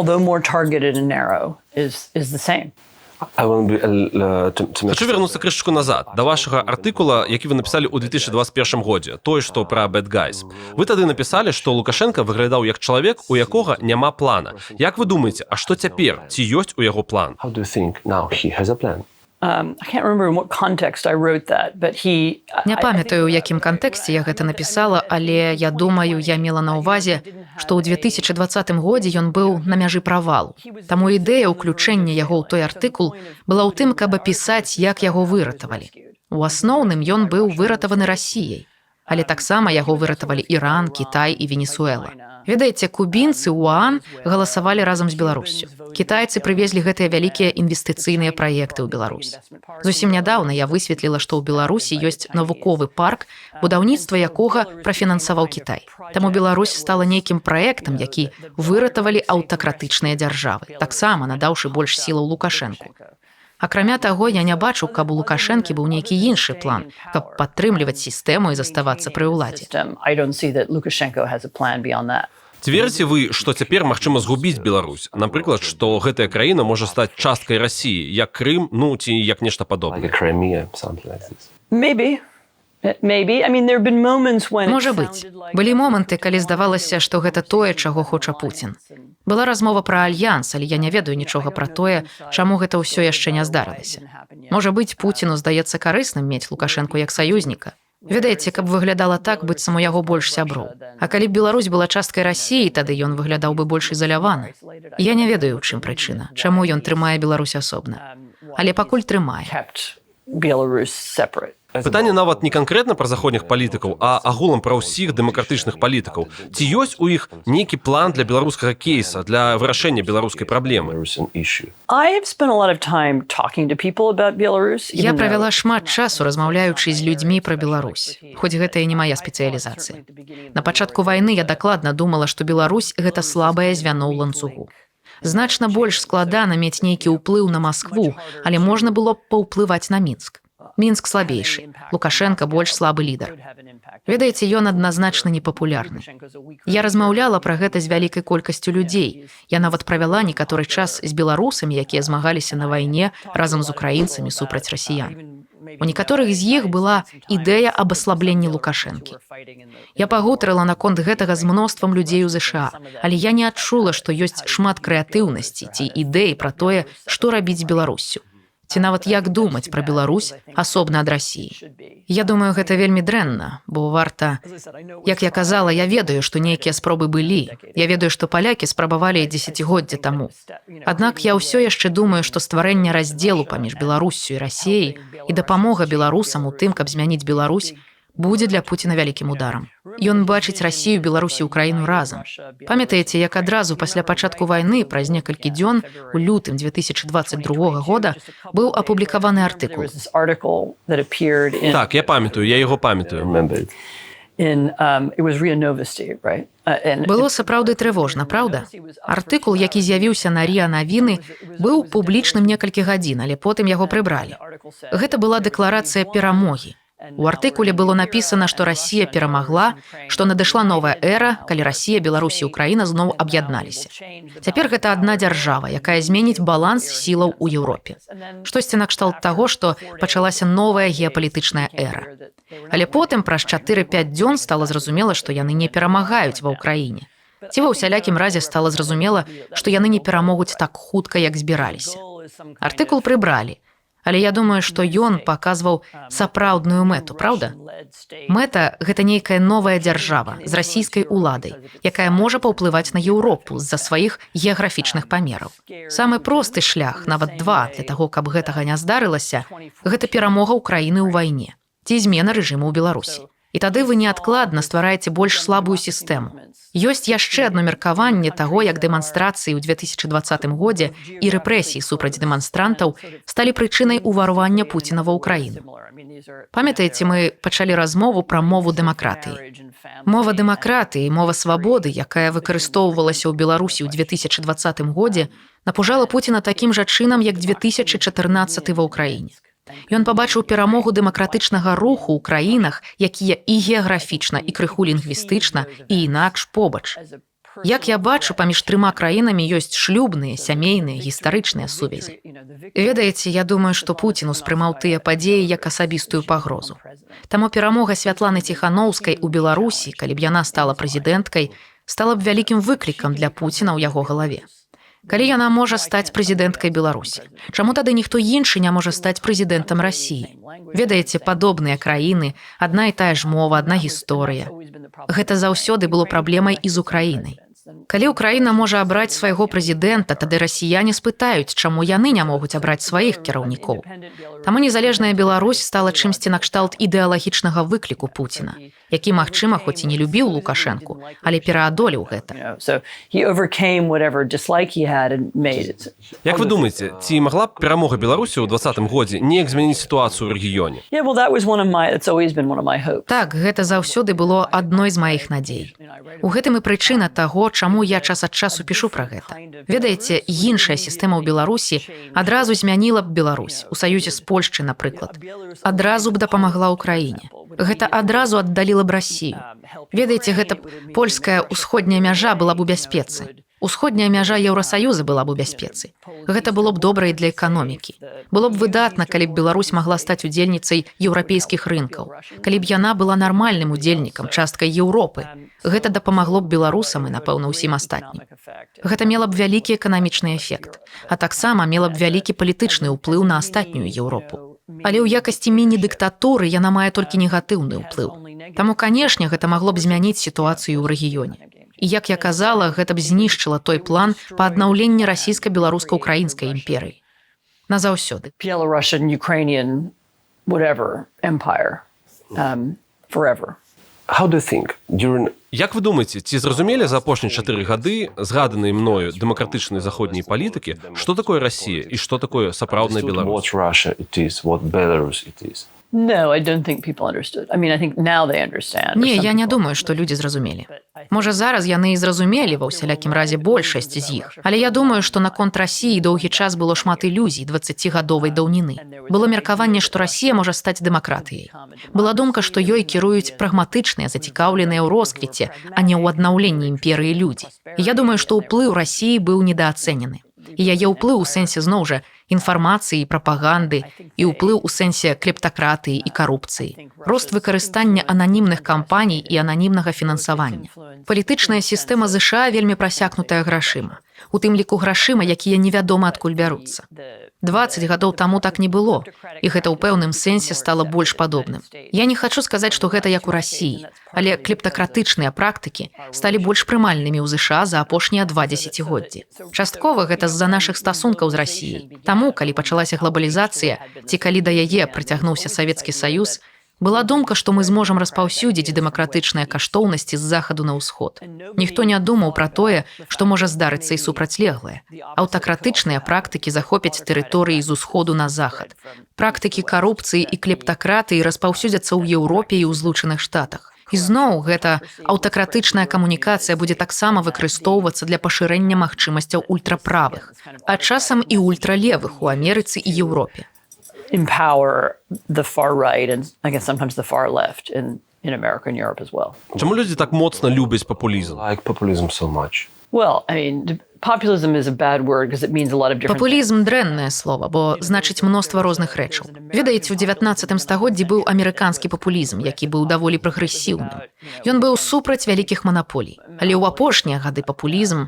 Хочу вернуцца крышачку назад, да вашага артыкула, які вы напісалі ў 2021 годзе, той, што пра Bad Guys. Вы тады напісалі, што Лукашенка выглядаў як чалавек, у якога няма плана. Як вы думаеце, а што цяпер? Ці ёсць у яго план? Не памятаю, у якім кантэксце я гэта напісала, але я думаю, я мела на ўвазе, што ў 2020 годзе ён быў на мяжы правалу. Таму ідэя ўключэння яго ў той артыкул была ў тым, каб апісаць, як яго выратавалі. У асноўным ён быў выратаваны Расіяй, але таксама яго выратавалі Іран, Кітай і Венесуэла. Ведаеце, кубінцы ў ААН галасавалі разам з Беларуссю. Кітайцы прывезлі гэтыя вялікія інвестыцыйныя праекты ў Беларусь. Зусім нядаўна я высветліла, што ў Беларусі ёсць навуковы парк, будаўніцтва якога прафінансаваў Кітай. Таму Беларусь стала нейкім праектам, які выратавалі аўтакратычныя дзяржавы, таксама надаўшы больш сілаў Лукашэнку. Акрамя таго, я не бачу, каб у Лукашэнкі быў нейкі іншы план, каб падтрымліваць сістэму і заставацца пры ўладзе. Ці верыце вы, што цяпер магчыма згубіць Беларусь? Напрыклад, што гэтая краіна можа стаць часткай Расіі, як Крым, ну ці як нешта падобнае? Можа быць. Былі моманты, калі здавалася, што гэта тое, чаго хоча Пуцін. Была размова пра альянс, але я не ведаю нічога пра тое, чаму гэта ўсё яшчэ не здарылася. Можа быць, Пуціну здаецца карысным мець Лукашэнку як саюзніка. Ведаеце, каб выглядала так, быццам у яго больш сяброў. А калі б Беларусь была часткай Расіі, тады ён выглядаў бы больш ізалявана. Я не ведаю, у чым прычына, чаму ён трымае Беларусь асобна. Але пакуль трымае. Пытанне нават не канкрэтна пра заходніх палітыкаў, а агулам пра ўсіх дэмакратычных палітыкаў. Ці ёсць у іх нейкі план для беларускага кейса, для вырашэння беларускай праблемы? Я правяла шмат часу, размаўляючы з людзьмі пра Беларусь, хоць гэта і не мая спецыялізацыя. На пачатку вайны я дакладна думала, што Беларусь – гэта слабае звяно ў ланцугу. Значна больш складана мець нейкі ўплыў на Маскву, але можна было б паўплываць на Мінск. Мінск слабейшы, Лукашенко больш слабы лідар. Ведаеце, ён адназначна непапулярны. Я размаўляла пра гэта з вялікай колькасцю людзей. Я нават правяла некаторы час з беларусамі, якія змагаліся на вайне разам з украінцамі супраць расіян. У некаторых з іх была ідэя аб аслабленні Лукашэнкі. Я пагутарыла наконт гэтага з мноствам людзей у ЗША, але я не адчула, што ёсць шмат крэатыўнасці ці ідэй пра тое, што рабіць з Беларуссю. Ці нават як думаць пра Беларусь асобна ад Расіі. Я думаю, гэта вельмі дрэнна, бо варта... Як я казала, я ведаю, што нейкія спробы былі. Я ведаю, што палякі спрабавалі дзесяцігоддзя таму. Аднак я ўсё яшчэ думаю, што стварэнне раздзелу паміж Беларуссю і Расіяй і дапамога беларусам у тым, каб змяніць Беларусь, будзе для Пуціна вялікім ударам. Ён бачыць Расію, Беларусь і Украіну разам. Памятаеце, як адразу пасля пачатку вайны, праз некалькі дзён, у лютым 2022 года, быў апублікаваны артыкул. Так, я памятаю, я яго памятаю. Было сапраўды трывожна, праўда? Артыкул, які з'явіўся на РИА Навіны, быў публічным некалькі гадзін, але потым яго прыбралі. Гэта была дэкларацыя перамогі. У артыкуле было напісана, што Расія перамагла, што надышла новая эра, калі Расія, Беларусь і Украіна зноў аб'ядналіся. Цяпер гэта адна дзяржава, якая зменіць баланс сілаў у Еўропе. Штосьці накшталт таго, што пачалася новая геапалітычная эра. Але потым, праз 4-5 дзён, стала зразумела, што яны не перамагаюць ва ўкраіне. Ці ва ўсялякім разе стала зразумела, што яны не перамогуць так хутка, як збіраліся. Артыкул прыбралі. Але я думаю, што ён паказваў сапраўдную мэту, праўда? Мэта – гэта нейкая новая дзяржава з расійскай уладай, якая можа паўплываць на Еўропу з-за сваіх геаграфічных памераў. Самы просты шлях, нават два, для таго, каб гэтага не здарылася, гэта перамога ўкраіны ў вайне ці змена рэжыму ў Беларусі. І тады вы неадкладна ствараеце больш слабую сістэму. Ёсць яшчэ адно меркаванне таго, як дэманстрацыі ў 2020 годзе і рэпрэсіі супраць дэманстрантаў сталі прычынай уварвання Пуціна ва ўкраіну. Памятаеце, мы пачалі размову пра мову дэмакратыі. Мова дэмакратыі, мова свабоды, якая выкарыстоўвалася ў Беларусі ў 2020 годзе, напужала Пуціна такім жа чынам, як 2014 ва ўкраіне. Ён пабачыў перамогу дэмакратычнага руху ў краінах, якія і геаграфічна, і крыху лінгвістычна, і інакш побач. Як я бачу, паміж трыма краінамі ёсць шлюбныя, сямейныя, гістарычныя сувязі. Ведаеце, я думаю, што Пуцін успрымаў тыя падзеі як асабістую пагрозу. Таму перамога Святланы Ціханаўскай у Беларусі, калі б яна стала прэзідэнткай, стала б вялікім выклікам для Пуціна ў яго галаве. Калі яна можа стаць прэзідэнткай Беларусі? Чаму тады ніхто іншы не можа стаць прэзідэнтам Расіі? Ведаеце, падобныя краіны, адна і тая ж мова, адна гісторыя. Гэта заўсёды было праблемай і з Украінай. Калі Украіна можа абраць свайго прэзідэнта, тады расіяне спытаюць, чаму яны не могуць абраць сваіх кіраўнікоў. Таму незалежная Беларусь стала чымсьці накшталт ідэалагічнага выкліку Пуціна, які, магчыма, хоць і не любіў Лукашэнку, але пераадолеў гэта. Як вы думаеце, ці магла б перамога Беларусі ў 2020 годзе неяк змяніць сітуацыю ў рэгіёне? Так, гэта заўсёды было адной з маіх надзей. У гэтым і прычына таго, чаму я час ад часу пішу пра гэта. Ведаеце, іншая сістэма ў Беларусі адразу змяніла б Беларусь, у саюзе з Польшчай, напрыклад. Адразу б дапамагла ўкраіне. Гэта адразу аддаліла б Расію. Ведаеце, гэта польская ўсходняя мяжа была б у бяспецы. Усходняя мяжа Еўрасаюза была б у бяспецы. Гэта было б добра і для эканомікі. Было б выдатна, калі б Беларусь магла стаць удзельніцай еўрапейскіх рынкаў, калі б яна была нармальным удзельнікам, часткай Еўропы. Гэта дапамагло б беларусам і, напэўна, усім астатнім. Гэта мела б вялікі эканамічны эфект, а таксама мела б вялікі палітычны ўплыў на астатнюю Еўропу. Але ў якасці міні-дыктатуры яна мае толькі негатыўны ўплыў. Таму, канешне, гэта магло б змяніць сітуацыю ў рэгіёне. І, як я казала, гэта б знішчыла той план па аднаўленні расійска-беларуска-украінскай імперыі. Назаўсёды. Як вы думаеце, ці зразумелі за апошнія 4 гады згаданай мною дэмакратычнай заходняй палітыкі, што такое Расія і што такое сапраўдная Беларусь? Не, я не думаю, што людзі зразумелі. Можа, зараз яны і зразумелі ва ўсялякім разе большасць з іх. Але я думаю, што наконт Расіі доўгі час было шмат ілюзій 20гадовай даўніны. Было меркаванне, што Расія можа стаць дэмакратыяй. Была думка, што ёй кіруюць прагматычныя, зацікаўленыя ў росквіце, а не ў аднаўленні імперыі людзі. І я думаю, што ўплыў Расіі быў недаацэнены. І яе ўплыў у сэнсе, зноў жа, інфармацыі, прапаганды і ўплыў у сэнсе клептакратыі і карупцыі. Рост выкарыстання ананімных кампаній і ананімнага фінансавання. Палітычная сістэма ЗША вельмі прасякнутая грашыма. У тым ліку грашыма, якія невядома адкуль бяруцца. 20 гадоў таму так не было, і гэта ў пэўным сэнсе стала больш падобным. Я не хачу сказаць, што гэта як у Расіі, але клептакратычныя практыкі сталі больш прымальнымі ў ЗША за апошнія 2 дзесяцігоддзі. Часткова гэта з-за нашых стасункаў з Расіяй. Таму, калі пачалася глобалізацыя, ці калі да яе прыцягнуўся Савецкі Саюз, была думка, што мы зможам распаўсюдзіць дэмакратычныя каштоўнасці з захаду на ўсход. Ніхто не думаў пра тое, што можа здарыцца і супрацьлеглае. Аўтакратычныя практыкі захопяць тэрыторыі з усходу на захад. Практыкі карупцыі і клептакратыі распаўсюдзяцца ў Еўропе і ў Злучаных Штатах. І зноў гэта аўтакратычная камунікацыя будзе таксама выкарыстоўвацца для пашырэння магчымасцяў ультраправых, а часам і ультралевых у Амерыцы і Еўропе. Empower the far right and I guess sometimes the far left in America and Europe as well. Чаму людзі так моцна любяць папулізм? Well, I mean, populism is a bad word because it means a lot of different Папулізм дрэннае слова, бо значыць мноства розных рэчаў. Ведаеце, у 19 стагоддзі быў амерыканскі папулізм, які быў даволі прагрэсіўным. Ён быў супраць вялікіх манаполій. Але ў апошнія гады папулізм.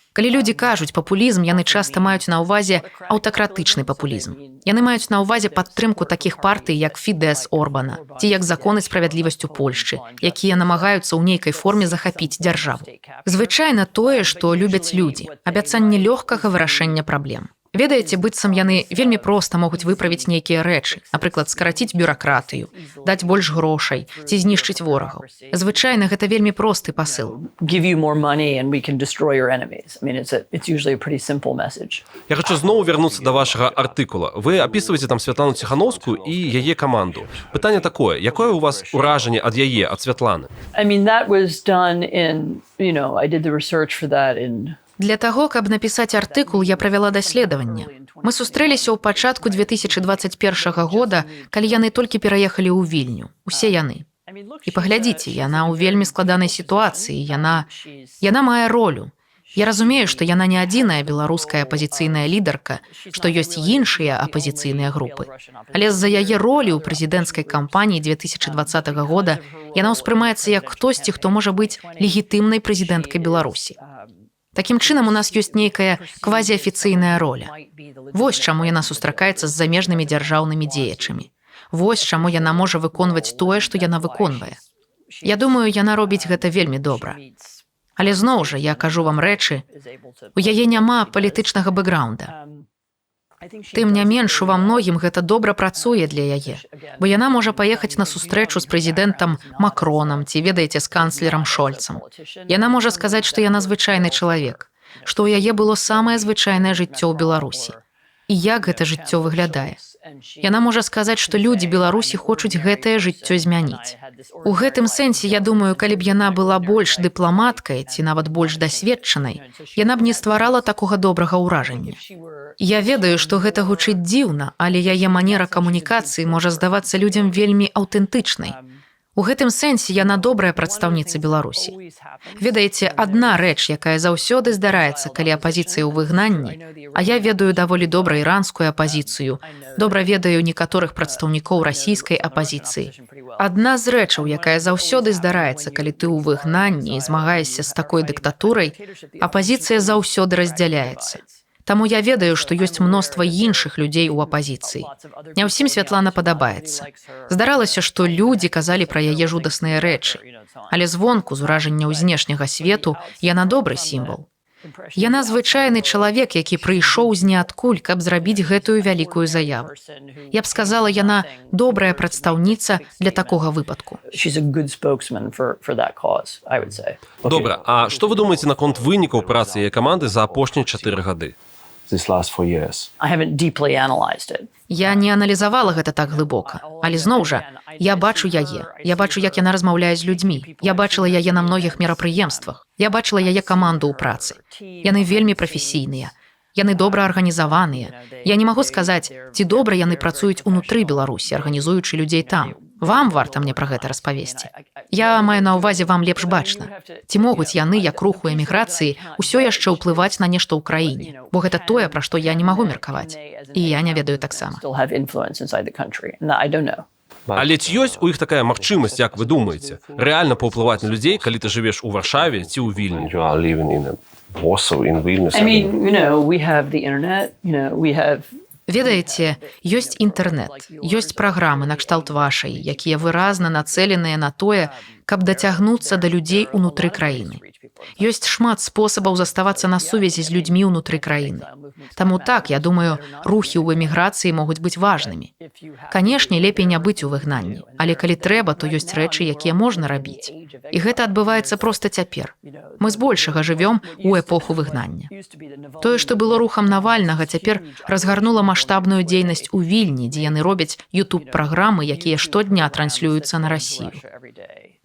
Калі людзі кажуць папулізм, яны часта маюць на ўвазе аўтакратычны папулізм. Яны маюць на ўвазе падтрымку такіх партый, як Фідэс Орбана, ці як Закон і справядлівасць у Польшчы, якія намагаюцца ў нейкай форме захапіць дзяржаву. Звычайна тое, што любяць людзі, абяцанне лёгкага вырашэння праблем. Ведаеце, быццам яны вельмі проста могуць выправіць нейкія рэчы, напрыклад, скараціць бюракратыю, даць больш грошай ці знішчыць ворагаў. Звычайна гэта вельмі просты пасыл. Give you more money and we can destroy your enemies. I mean, it's usually a pretty simple message. Я хочу зноў вярнуцца да вашага артыкула. Вы апісваеце там Святлану Ціхановскую і яе каманду. Пытанне такое, якое у вас уражанне ад яе, ад Святланы? I mean, that was done in, I did the research for that in Для таго, каб напісаць артыкул, я правяла даследаванне. Мы сустрэліся ў пачатку 2021 года, калі яны толькі пераехалі ў Вільню. Усе яны. І паглядзіце, яна ў вельмі складанай сітуацыі, яна мае ролю. Я разумею, што яна не адзіная беларуская апазіцыйная лідарка, што ёсць іншыя апазіцыйныя групы. Але з-за яе ролі ў прэзідэнцкай кампаніі 2020 года яна ўспрымаецца як хтосьці, хто можа быць легітымнай прэзідэнткай Беларусі. Такім чынам, у нас ёсць нейкая квазіафіцыйная роля. Вось чаму яна сустракаецца з замежнымі дзяржаўнымі дзеячамі. Вось чаму яна можа выконваць тое, што яна выконвае. Я думаю, яна робіць гэта вельмі добра. Але зноў жа, я кажу вам рэчы, у яе няма палітычнага бэкграунда. Тым не менш, ува многім гэта добра працуе для яе, бо яна можа паехаць на сустрэчу з прэзідэнтам Макронам ці, ведаеце, з канцлерам Шольцам. Яна можа сказаць, што яна звычайны чалавек, што ў яе было самае звычайнае жыццё ў Беларусі. І як гэта жыццё выглядае. Яна можа сказаць, што людзі Беларусі хочуць гэтае жыццё змяніць. У гэтым сэнсе, я думаю, калі б яна была больш дыпламаткай ці нават больш дасведчанай, яна б не стварала такога добрага ўражання. Я ведаю, што гэта гучыць дзіўна, але яе манера камунікацыі можа здавацца людзям вельмі аўтэнтычнай. У гэтым сэнсе яна добрая прадстаўніца Беларусі. Ведаеце, адна рэч, якая заўсёды здараецца, калі апазіцыя ў выгнанні, а я ведаю даволі добра іранскую апазіцыю, добра ведаю некаторых прадстаўнікоў расійскай апазіцыі. Адна з рэчаў, якая заўсёды здараецца, калі ты ў выгнанні і змагаешся з такой дыктатурай, апазіцыя заўсёды раздзяляецца. Таму я ведаю, што ёсць мноства іншых людзей у апазіцыі. Не ўсім Святлана падабаецца. Здаралася, што людзі казалі пра яе жудасныя рэчы. Але звонку, з уражання знешняга свету, яна добры сімвал. Яна звычайны чалавек, які прыйшоў з ніадкуль, каб зрабіць гэтую вялікую заяву. Я б сказала, яна добрая прадстаўніца для такога выпадку. Добра, а што вы думаеце наконт вынікаў працы яе каманды за апошнія 4 гады? Я не аналізавала гэта так глыбока, але зноў жа, я бачу яе. Я бачу, як яна размаўляе з людзьмі. Я бачыла яе на многіх мерапрыемствах. Я бачыла яе каманду ў працы. Яны вельмі прафесійныя. Яны добра арганізаваныя. Я не магу сказаць, ці добра яны працуюць унутры Беларусі, арганізуючы людзей там. Вам варта мне пра гэта распавесці. Я маю на ўвазе, вам лепш бачна. Ці могуць яны, як рух у эміграцыі, усё яшчэ ўплываць на нешта ў краіне? Бо гэта тое, пра што я не магу меркаваць. І я не ведаю таксама. Але ці ёсць у іх такая магчымасць, як вы думаеце, рэальна паўплываць на людзей, калі ты жывеш у Варшаве ці ў Вільні? Ведаеце, ёсць інтэрнэт, ёсць праграмы накшталт вашай, якія выразна нацэленыя на тое, каб дацягнуцца да людзей унутры краіны. Ёсць шмат спосабаў заставацца на сувязі з людзьмі ўнутры краіны. Таму так, я думаю, рухі ў эміграцыі могуць быць важнымі. Канешне, лепей не быць у выгнанні, але калі трэба, то ёсць рэчы, якія можна рабіць. І гэта адбываецца проста цяпер. Мы збольшага жывём у эпоху выгнання. Тое, што было рухам Навальнага, цяпер разгарнула маштабную дзейнасць у Вільні, дзе яны робяць YouTube-праграмы, якія штодня транслююцца на Расію.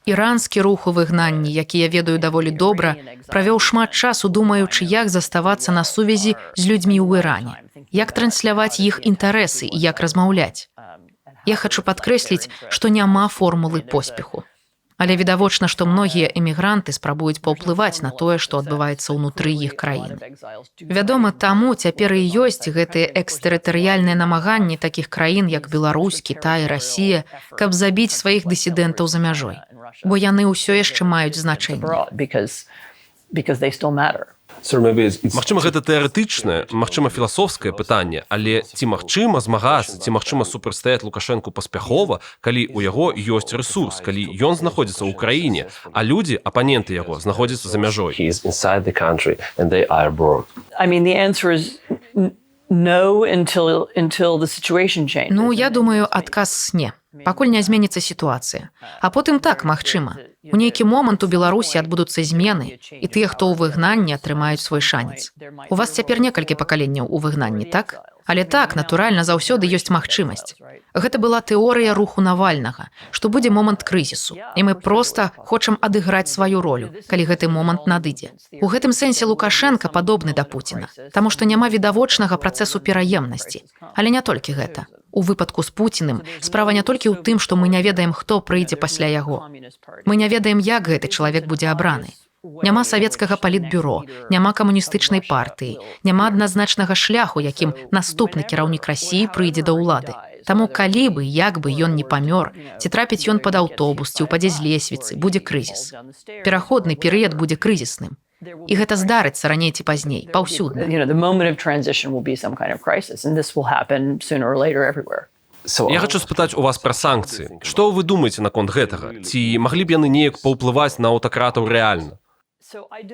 Іранскі рух у выгнанні, які я ведаю даволі добра, правёў шмат часу, думаючы, як заставацца на сувязі з людзьмі ў Іране, як трансляваць іх інтарэсы і як размаўляць. Я хачу падкрэсліць, што няма формулы поспеху. Але відавочна, што многія эмігранты спрабуюць паўплываць на тое, што адбываецца ўнутры іх краіны. Вядома, таму цяпер і ёсць гэтыя экстэрытарыяльныя намаганні такіх краін, як Беларусь, Кітай, Расія, каб забіць сваіх дысідэнтаў за мяжой. Бо яны ўсё яшчэ маюць значэнне. Магчыма, гэта тэарэтычнае, магчыма, філасофскае пытанне, але ці магчыма змагацца, ці магчыма супрацьстаяць Лукашэнку паспяхова, калі ў яго ёсць рэсурс, калі ён знаходзіцца ў краіне, а людзі, апаненты яго, знаходзяцца за мяжой? Ну, я думаю, адказ не. Пакуль не зменіцца сітуацыя. А потым так, магчыма. У нейкі момант у Беларусі адбудуцца змены, і тыя, хто ў выгнанні, атрымаюць свой шанец. У вас цяпер некалькі пакаленняў у выгнанні, так? Але так, натуральна, заўсёды ёсць магчымасць. Гэта была тэорыя руху Навальнага, што будзе момант крызісу, і мы проста хочам адыграць сваю ролю, калі гэты момант надыдзе. У гэтым сэнсе Лукашенка падобны да Пуціна, таму што няма відавочнага працэсу пераемнасці. Але не толькі гэта. У выпадку з Пуціним справа не толькі ў тым, што мы не ведаем, хто прыйдзе пасля яго. Мы не ведаем, як гэты чалавек будзе абраны. Няма савецкага палітбюро, няма камуністычнай партыі, няма адназначнага шляху, якім наступны кіраўнік Расіі прыйдзе да ўлады. Таму калі бы, як бы ён не памёр, ці трапіць ён пад аўтобус, ці ўпадзе з лесвіцы, будзе крызіс. Пераходны перыяд будзе крызісным. І гэта здарыцца раней ці пазней, паўсюдна. Я хочу спытаць у вас пра санкцыі. Што вы думаеце наконт гэтага? Ці маглі б яны неяк паўплываць на аўтакратаў рэальна?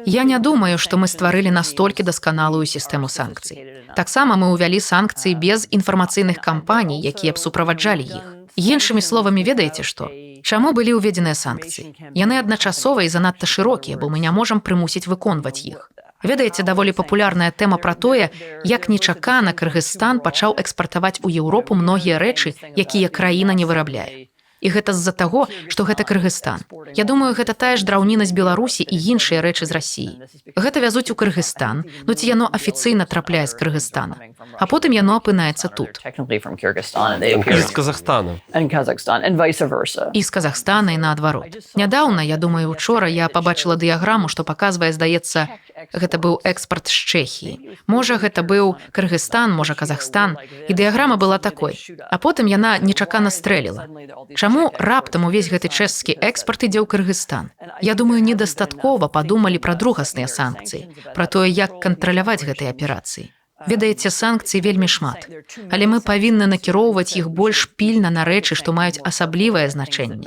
Я не думаю, што мы стварылі настолькі дасканалую сістэму санкцый. Таксама мы ўвялі санкцыі без інфармацыйных кампаній, якія б суправаджалі іх. Іншымі словамі, ведаеце што? Чаму былі ўведзеныя санкцыі? Яны адначасова і занадта шырокія, бо мы не можам прымусіць выконваць іх. Ведаеце, даволі папулярная тэма пра тое, як нечакана Кыргызстан пачаў экспартаваць у Еўропу многія рэчы, якія краіна не вырабляе. І гэта з-за таго, што гэта Кыргызстан. Я думаю, гэта тая ж драўніна з Беларусі і іншыя рэчы з Расіі. Гэта вязуць у Кыргызстан, ну ці яно афіцыйна трапляе з Кыргызстана. А потым яно апынаецца тут. З Казахстана. І з Казахстана, і наадварот. Нядаўна, я думаю, учора я пабачыла дыяграму, што паказвае, здаецца, гэта быў экспарт з Чэхіі. Можа, гэта быў Кыргызстан, можа, Казахстан. І дыяграма была такой. А потым яна нечакана стрэліла. Чаму раптам увесь гэты чэшскі экспарт ідзе ў Кыргызстан? Я думаю, недастаткова падумалі пра другасныя санкцыі, пра тое, як кантраляваць гэтыя аперацыі. Ведаеце, санкцый вельмі шмат, але мы павінны накіроўваць іх больш пільна на рэчы, што маюць асаблівае значэнне.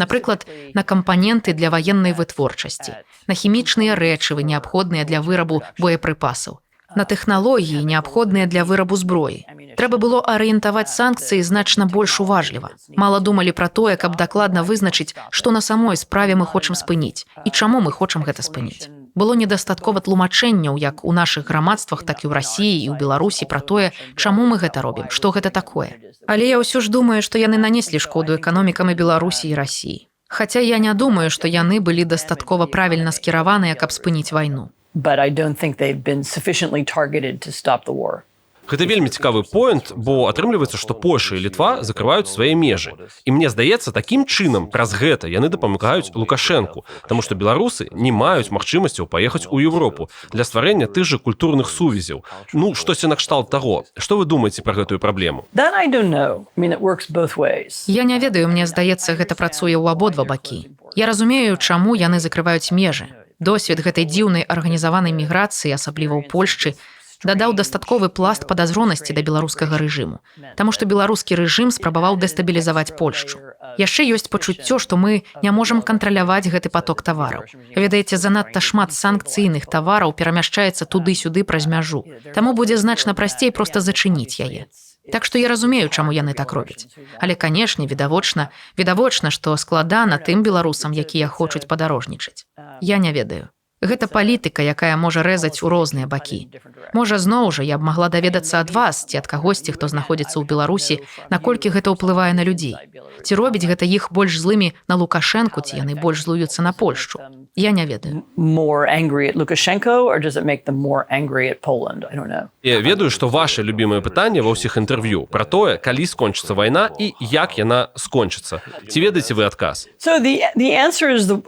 Напрыклад, на кампаненты для ваеннай вытворчасці, на хімічныя рэчывы, неабходныя для вырабу боепрыпасаў, на тэхналогіі, неабходныя для вырабу зброі. Трэба было арыентаваць санкцыі значна больш уважліва. Мала думалі пра тое, каб дакладна вызначыць, што на самой справе мы хочам спыніць і чаму мы хочам гэта спыніць. Было недастаткова тлумачэнняў як у нашых грамадствах, так і ў Расіі і ў Беларусі пра тое, чаму мы гэта робім, што гэта такое. Але я ўсё ж думаю, што яны нанеслі шкоду эканомікам і Беларусі і Расіі. Хаця я не думаю, што яны былі дастаткова правільна скіраваныя, каб спыніць вайну. But I don't think they've been sufficiently targeted to stop the war. Гэта вельмі цікавы поінт, бо атрымліваецца, што Польша і Літва закрываюць свае межы. І мне здаецца, такім чынам праз гэта яны дапамагаюць Лукашэнку, таму што беларусы не маюць магчымасцяў паехаць у Еўропу для стварэння тых жа культурных сувязяў. Ну, штосьці накшталт таго. Што вы думаеце пра гэтую праблему? That I don't know. I mean, it works both ways. Я не ведаю, мне здаецца, гэта працуе ў абодва бакі. Я разумею, чаму яны закрываюць межы. Досвед гэтай дзіўнай арганізаванай міграцыі, асабліва ў Польшчы, дадаў дастатковы пласт падазронасці да беларускага рэжыму, таму што беларускі рэжым спрабаваў дэстабілізаваць Польшчу. Яшчэ ёсць пачуццё, што мы не можам кантраляваць гэты поток тавараў. Ведаеце, занадта шмат санкцыйных тавараў перамяшчаецца туды-сюды праз мяжу. Таму будзе значна прасцей проста зачыніць яе. Так што я разумею, чаму яны так робяць. Але, канешне, відавочна, што складана тым беларусам, якія хочуць падарожнічаць. Я не ведаю. Гэта палітыка, якая можа рэзаць у розныя бакі. Можа, зноў жа, я б магла даведацца ад вас ці ад кагосьці, хто знаходзіцца ў Беларусі, наколькі гэта ўплывае на людзей. Ці робіць гэта іх больш злымі на Лукашэнку, ці яны больш злуюцца на Польшчу. Я не ведаю. More angry at Lukashenko, or does it make them more angry at Poland? I don't know. Я ведаю, што ваше любімае пытанне ва ўсіх інтэрв'ю пра тое, калі скончыцца вайна і як яна скончыцца. Ці ведаеце вы адказ? So the answer is the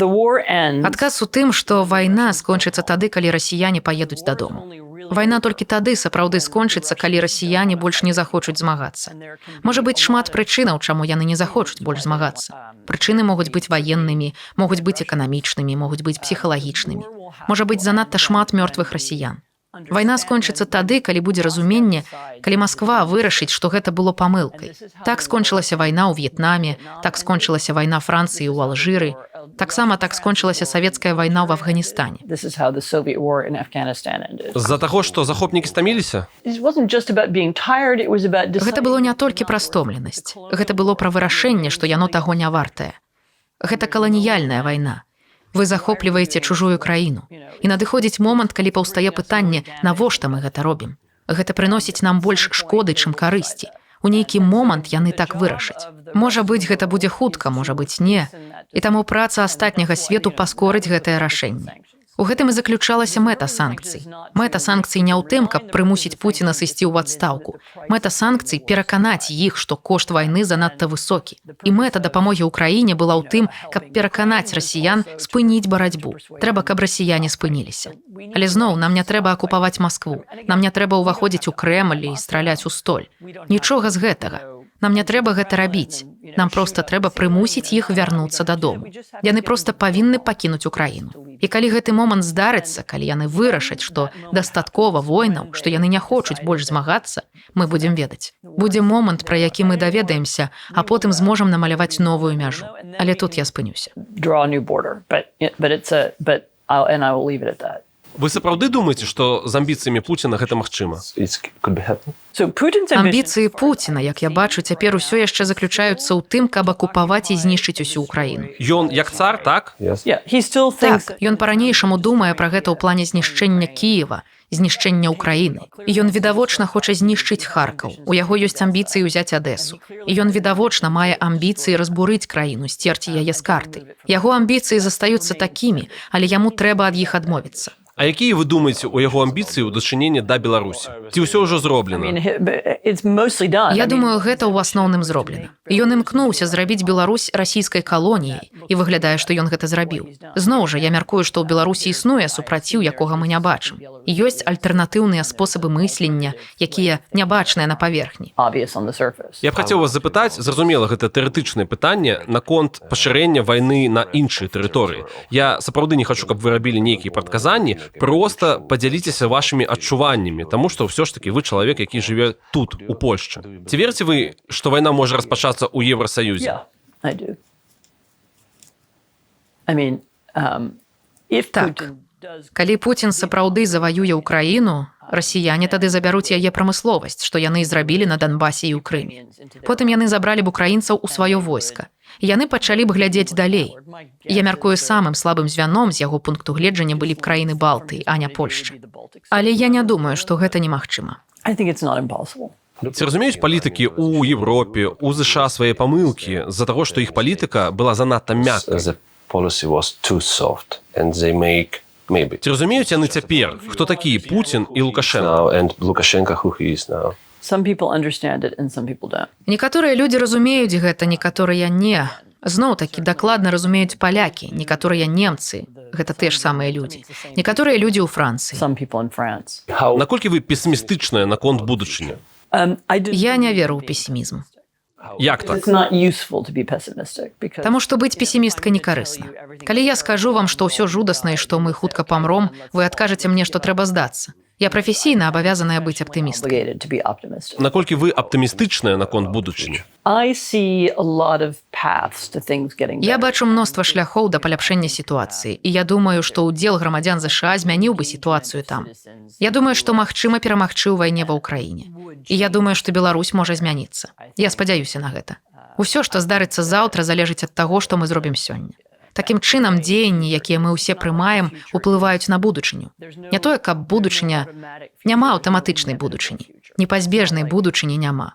war ends. Адказ у тым, што вайна скончыцца тады, калі расіяне паедуць дадому. Вайна толькі тады сапраўды скончыцца, калі расіяне больш не захочуць змагацца. Можа быць шмат прычынаў, чаму яны не захочуць больш змагацца. Прычыны могуць быць ваеннымі, могуць быць эканамічнымі, могуць быць псіхалагічнымі. Можа быць занадта шмат мёртвых расіян. Вайна скончыцца тады, калі будзе разуменне, калі Масква вырашыць, што гэта было памылкай. Так скончылася вайна ў В'етнаме, так скончылася вайна Францыі ў Алжыры, таксама так скончылася савецкая вайна ў Афганістане. З-за таго, што захопнікі стаміліся? Гэта было не толькі пра стомленасць. Гэта было пра вырашэнне, што яно таго не вартае. Гэта каланіяльная вайна. Вы захопліваеце чужую краіну. І надыходзіць момант, калі паўстае пытанне, навошта мы гэта робім. Гэта прыносіць нам больш шкоды, чым карысці. У нейкі момант яны так вырашаць. Можа быць, гэта будзе хутка, можа быць, не. І таму праца астатняга свету паскорыць гэтае рашэнне. У гэтым і заключалася мэта санкцый. Мэта санкцый не ў тым, каб прымусіць Пуціна сысці ў адстаўку. Мэта санкцый пераканаць іх, што кошт вайны занадта высокі. І мэта дапамогі ўкраіне была ў тым, каб пераканаць расіян спыніць барацьбу. Трэба, каб расіяне спыніліся. Але зноў, нам не трэба акупаваць Маскву. Нам не трэба ўваходзіць у Крэмль і страляць у столь. Нічога з гэтага. Нам не трэба гэта рабіць. Нам проста трэба прымусіць іх вярнуцца дадому. Яны проста павінны пакінуць Украіну. І калі гэты момант здарыцца, калі яны вырашаць, што дастаткова войнаў, што яны не хочуць больш змагацца, мы будзем ведаць. Будзе момант, пра які мы даведаемся, а потым зможам намаляваць новую мяжу. Але тут я спынюся. Draw a new border, and I will leave it at that. Вы сапраўды думаеце, што з амбіцыямі Пуціна гэта магчыма? So Putin's Амбіцыі Пуціна, як я бачу, цяпер усё яшчэ заключаюцца ў тым, каб акупаваць і знішчыць усю ўкраіну. Ён як цар, так? Yeah, he still thinks Так, ён па-ранейшаму думае пра гэта ў плане знішчэння Кіева, знішчэння ўкраіны. І ён відавочна хоча знішчыць Харкаў. У яго ёсць амбіцыі ўзяць Адэсу. І ён відавочна мае амбіцыі разбурыць краіну, сцерці яе з карты. Яго амбіцыі застаюцца такімі, але яму трэба ад іх адмовіцца. А якія вы думаеце у яго амбіцыі ў дачыненні да Беларусі? Ці ўсё ўжо зроблена? it's mostly done. Я думаю, гэта ў асноўным зроблена. Ён імкнуўся зрабіць Беларусь расійскай калоніяй, і выглядае, што ён гэта зрабіў. Зноў жа, я мяркую, што ў Беларусі існуе супраціў, якога мы не бачым. І ёсць альтэрнатыўныя спосабы мыслення, якія нябачныя на паверхні. Obvious on the surface. Я б хацеў вас запытаць, зразумела, гэта тэарэтычнае пытанне наконт пашырэння вайны на іншыя тэрыторыі. Я сапраўды не хачу, каб вы рабілі нейкія прадказанні, просто падзяліцеся вашымі адчуваннямі, таму што ўсё ж такі вы чалавек, які жыве тут, у Польшчы. Ці верыце вы, што вайна можа распачацца ў Еўрасаюзе? Yeah, I do. I mean, if Так. Putin does Калі Пуцін сапраўды заваюе ўкраіну, расіяне тады забяруць яе прамысловасць, што яны і зрабілі на Донбасе і ў Крыме. Потым яны забралі б украінцаў у сваё войска. І яны пачалі б глядзець далей. Я мяркую, самым слабым звяном з яго пункту гледжання былі б краіны Балтыі, а не Польшча. Але я не думаю, што гэта немагчыма. I think it's not impossible. Ці разумеюць палітыкі ў Еўропе, у ЗША свае памылкі з-за таго, што іх палітыка была занадта мяккай? The policy was too soft, and they make maybe Ці разумеюць яны цяпер, хто такія Пуцін і Лукашенко? now and Lukashenko who he is now. Some people understand it and some people don't. Некаторыя людзі разумеюць гэта, некаторыя не. Зноў-такі дакладна разумеюць палякі, некаторыя немцы. Гэта тыя ж самыя людзі. Некаторыя людзі ў Францыі. Some people in France. How Наколькі вы песімістычныя наконт будучыні? Я не веру ў песімізм. Як так? It's not useful to be pessimistic because Таму што быць песімісткай некарысна. Калі я скажу вам, што ўсё жудасна і што мы хутка памром, вы адкажаце мне, што трэба здацца. Я прафесійна абавязаная быць аптымісткай. obligated to be optimistic. Наколькі вы аптымістычныя наконт будучыні? I see a lot of paths to things getting Я better. бачу мноства шляхоў да паляпшэння сітуацыі, і я думаю, што ўдзел грамадзян ЗША змяніў бы сітуацыю там. Я думаю, што магчыма перамагчы ў вайне ва ўкраіне. І я думаю, што Беларусь можа змяніцца. Я спадзяюся на гэта. Усё, што здарыцца заўтра, залежыць ад таго, што мы зробім сёння. Такім чынам, дзеянні, якія мы ўсе прымаем, уплываюць на будучыню. Не тое, каб будучыня... Няма аўтаматычнай будучыні. Непазбежнай будучыні няма.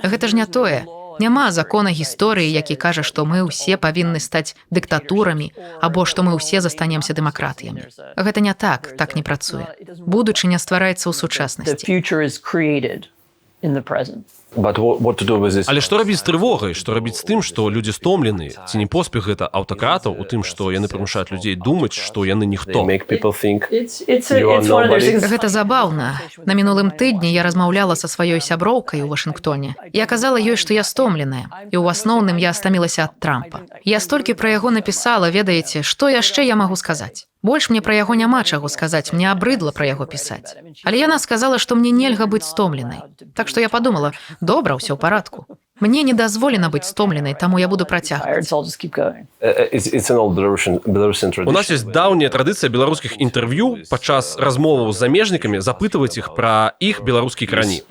Гэта ж не тое. Няма закона гісторыі, які кажа, што мы ўсе павінны стаць дыктатурамі, або што мы ўсе застанемся дэмакратыямі. Гэта не так, так не працуе. Будучыня ствараецца ў The сучаснасці. future is created in the present. But what to do with this? Але што рабіць з трывогай, што рабіць з тым, што людзі стомлены? Ці не поспех гэта аўтакратаў у тым, што яны прымушаюць людзей думаць, што яны They ніхто? make people think It's You are one of those nobody. things. Гэта забаўна. На мінулым тыдні я размаўляла са сваёй сяброўкай у Вашынгтоне. Я казала ёй, што я стомленая, і ў асноўным я стамілася ад Трампа. Я столькі пра яго напісала, ведаеце, што яшчэ я магу сказаць? Больш мне пра яго няма чаго сказаць, мне абрыдла пра яго пісаць. Але яна сказала, што мне нельга быць стомленай. Так што я падумала, добра, ўсё ў парадку. Мне не дазволена быць стомленай, таму я буду працягваць. So I'll just keep going. it's an old Belarusian tradition. У нас ёсць даўняя традыцыя беларускіх інтэрв'ю падчас размоваў з замежнікамі запытваць іх пра іх беларускія карані.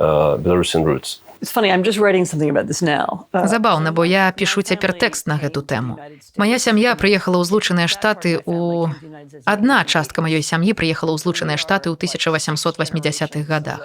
Belarusian roots. It's funny, I'm just writing something about this now. Забаўна, бо я пішу цяпер тэкст на гэту тэму. Мая сям'я прыехала ў Злучаныя Штаты ў... Адна частка маёй сям'і прыехала ў Злучаныя Штаты ў 1880-х гадах.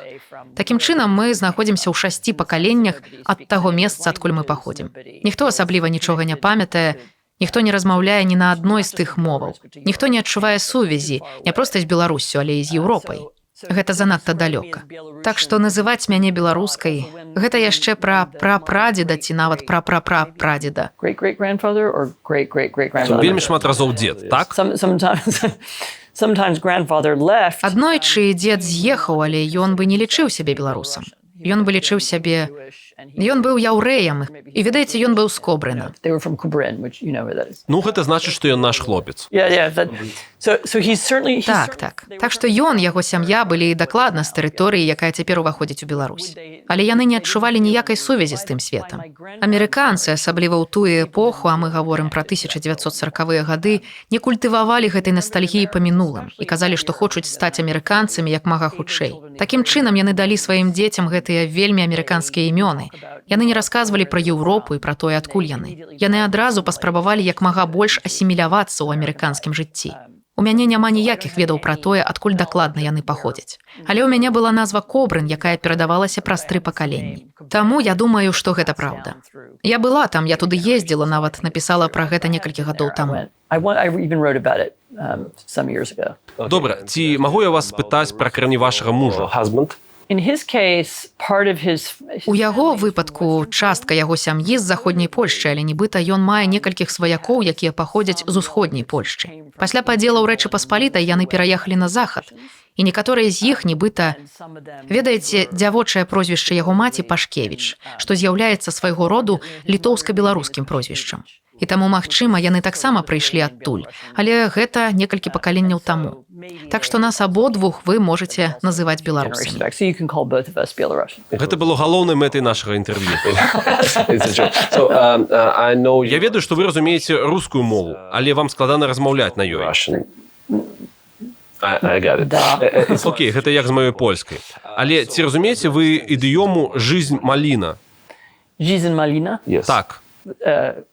Такім чынам, мы знаходзімся ў 6 пакаленнях ад таго месца, адкуль мы паходзім. Ніхто асабліва нічога не памятае, ніхто не размаўляе ні на адной з тых моваў. Ніхто не адчувае сувязі, не проста з Беларуссю, але і з Еўропай. Гэта занадта далёка. Так што называць мяне беларускай, гэта яшчэ пра прапрадзеда ці нават пра-пра-пра-прадзеда. Great-great-grandfather or great-great-great-grandmother? Вельмі шмат разоў дзед, так? Sometimes grandfather left. Аднойчы дзед з'ехаў, але ён бы не лічыў сябе беларусам. Ён вылічыў сябе... Ён быў яўрэем, і, ведаеце, ён быў з Кобрына. They were from Kobrin, which you know where that is. Ну, гэта значыць, што ён наш хлопец. So he's certainly... Так. Так што ён, яго сям'я былі дакладна з тэрыторыі, якая цяпер уваходзіць у Беларусь. Але яны не адчувалі ніякай сувязі з тым светам. Амерыканцы, асабліва ў тую эпоху, а мы гаворым пра 1940-е гады, не культывавалі гэтай настальгіі па мінулым і казалі, што хочуць стаць амерыканцамі як мага хутчэй. Такім чынам яны далі сваім дзецям гэтыя вельмі амерыканскія імёны. Яны не расказвалі пра Еўропу і пра тое, адкуль яны. Яны адразу паспрабавалі як мага больш асімілявацца ў амерыканскім жыцці. У мяне няма ніякіх ведаў пра тое, адкуль дакладна яны паходзяць. Але ў мяне была назва Кобрын, якая перадавалася праз 3 пакаленні. Таму я думаю, што гэта праўда. Я была там, я туды ездзіла, нават напісала пра гэта некалькі гадоў таму. I even wrote about it some years ago. Добра, ці магу я вас спытаць пра карані вашага мужа? husband. In his case, part of his... У яго выпадку частка яго сям'і з заходняй Польшчы, але нібыта ён мае некалькіх сваякоў, якія паходзяць з усходняй Польшчы. Пасля падзелаў Рэчы Паспалітай яны пераехалі на захад, і некаторыя з іх нібыта... Ведаеце, дзявочае прозвішча яго маці Пашкевіч, што з'яўляецца свайго роду літоўска-беларускім прозвішчам. І таму, магчыма, яны таксама прыйшлі адтуль, але гэта некалькі пакаленняў таму. Так што нас абодвух вы можаце называць беларусамі. So you can call both of us Belarusian. Гэта было галоўнай мэтай нашага інтэрв'ю. So I know Я ведаю, што вы разумееце рускую мову, але вам складана размаўляць на ёй. Russian. I got it. Да. Окей, гэта як з маёй польскай. Але ці разумееце вы ідыёму «жизнь малина»? Жизнь малина. Yes. Так.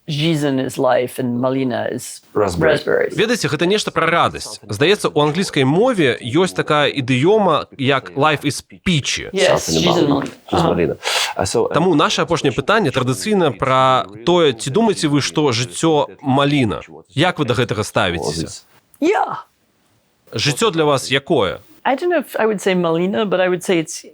Жизнь is life and malina is Raspberry. raspberries. Ведаеце, гэта нешта пра радасць. Здаецца, у англійскай мове ёсць такая ідыёма, як «life is peachy». Yes, Something жизнь about малина. Malina. So Таму наша апошняе пытанне традыцыйна пра тое, ці думаеце вы, што жыццё маліна? Як вы да гэтага ставіцеся? Yeah. Жыццё для вас якое? I don't know if I would say malina, but I would say it's,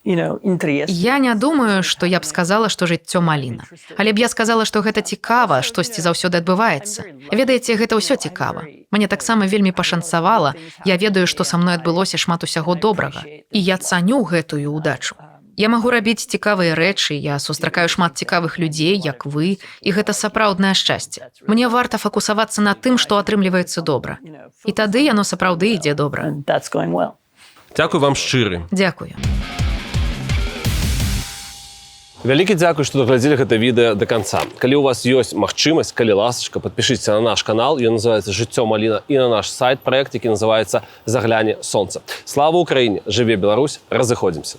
you know, интересно. Я не думаю, што я б сказала, што жыццё маліна. Але б я сказала, што гэта цікава, штосьці заўсёды адбываецца. Ведаеце, гэта ўсё цікава. Мне таксама вельмі пашанцавала. Я ведаю, што са мной адбылося шмат усяго добрага. І я цаню гэтую ўдачу. Я магу рабіць цікавыя рэчы, я сустракаю шмат цікавых людзей, як вы, і гэта сапраўднае шчасце. Мне варта фокусавацца на тым, што атрымліваецца добра. І тады яно сапраўды ідзе добра. And that's going well. Дзякуй вам шчыры. Дзякую. Вялікі дзякуй, што даглядзелі гэта відэа да канца. Калі у вас ёсць магчымасць, калі ласачка, падпішыцеся на наш канал, ён называецца «Жыццё маліна», і на наш сайт, праект, які называецца «Загляне сонца». Слава Украіне! Жыве Беларусь! Разыходзімся!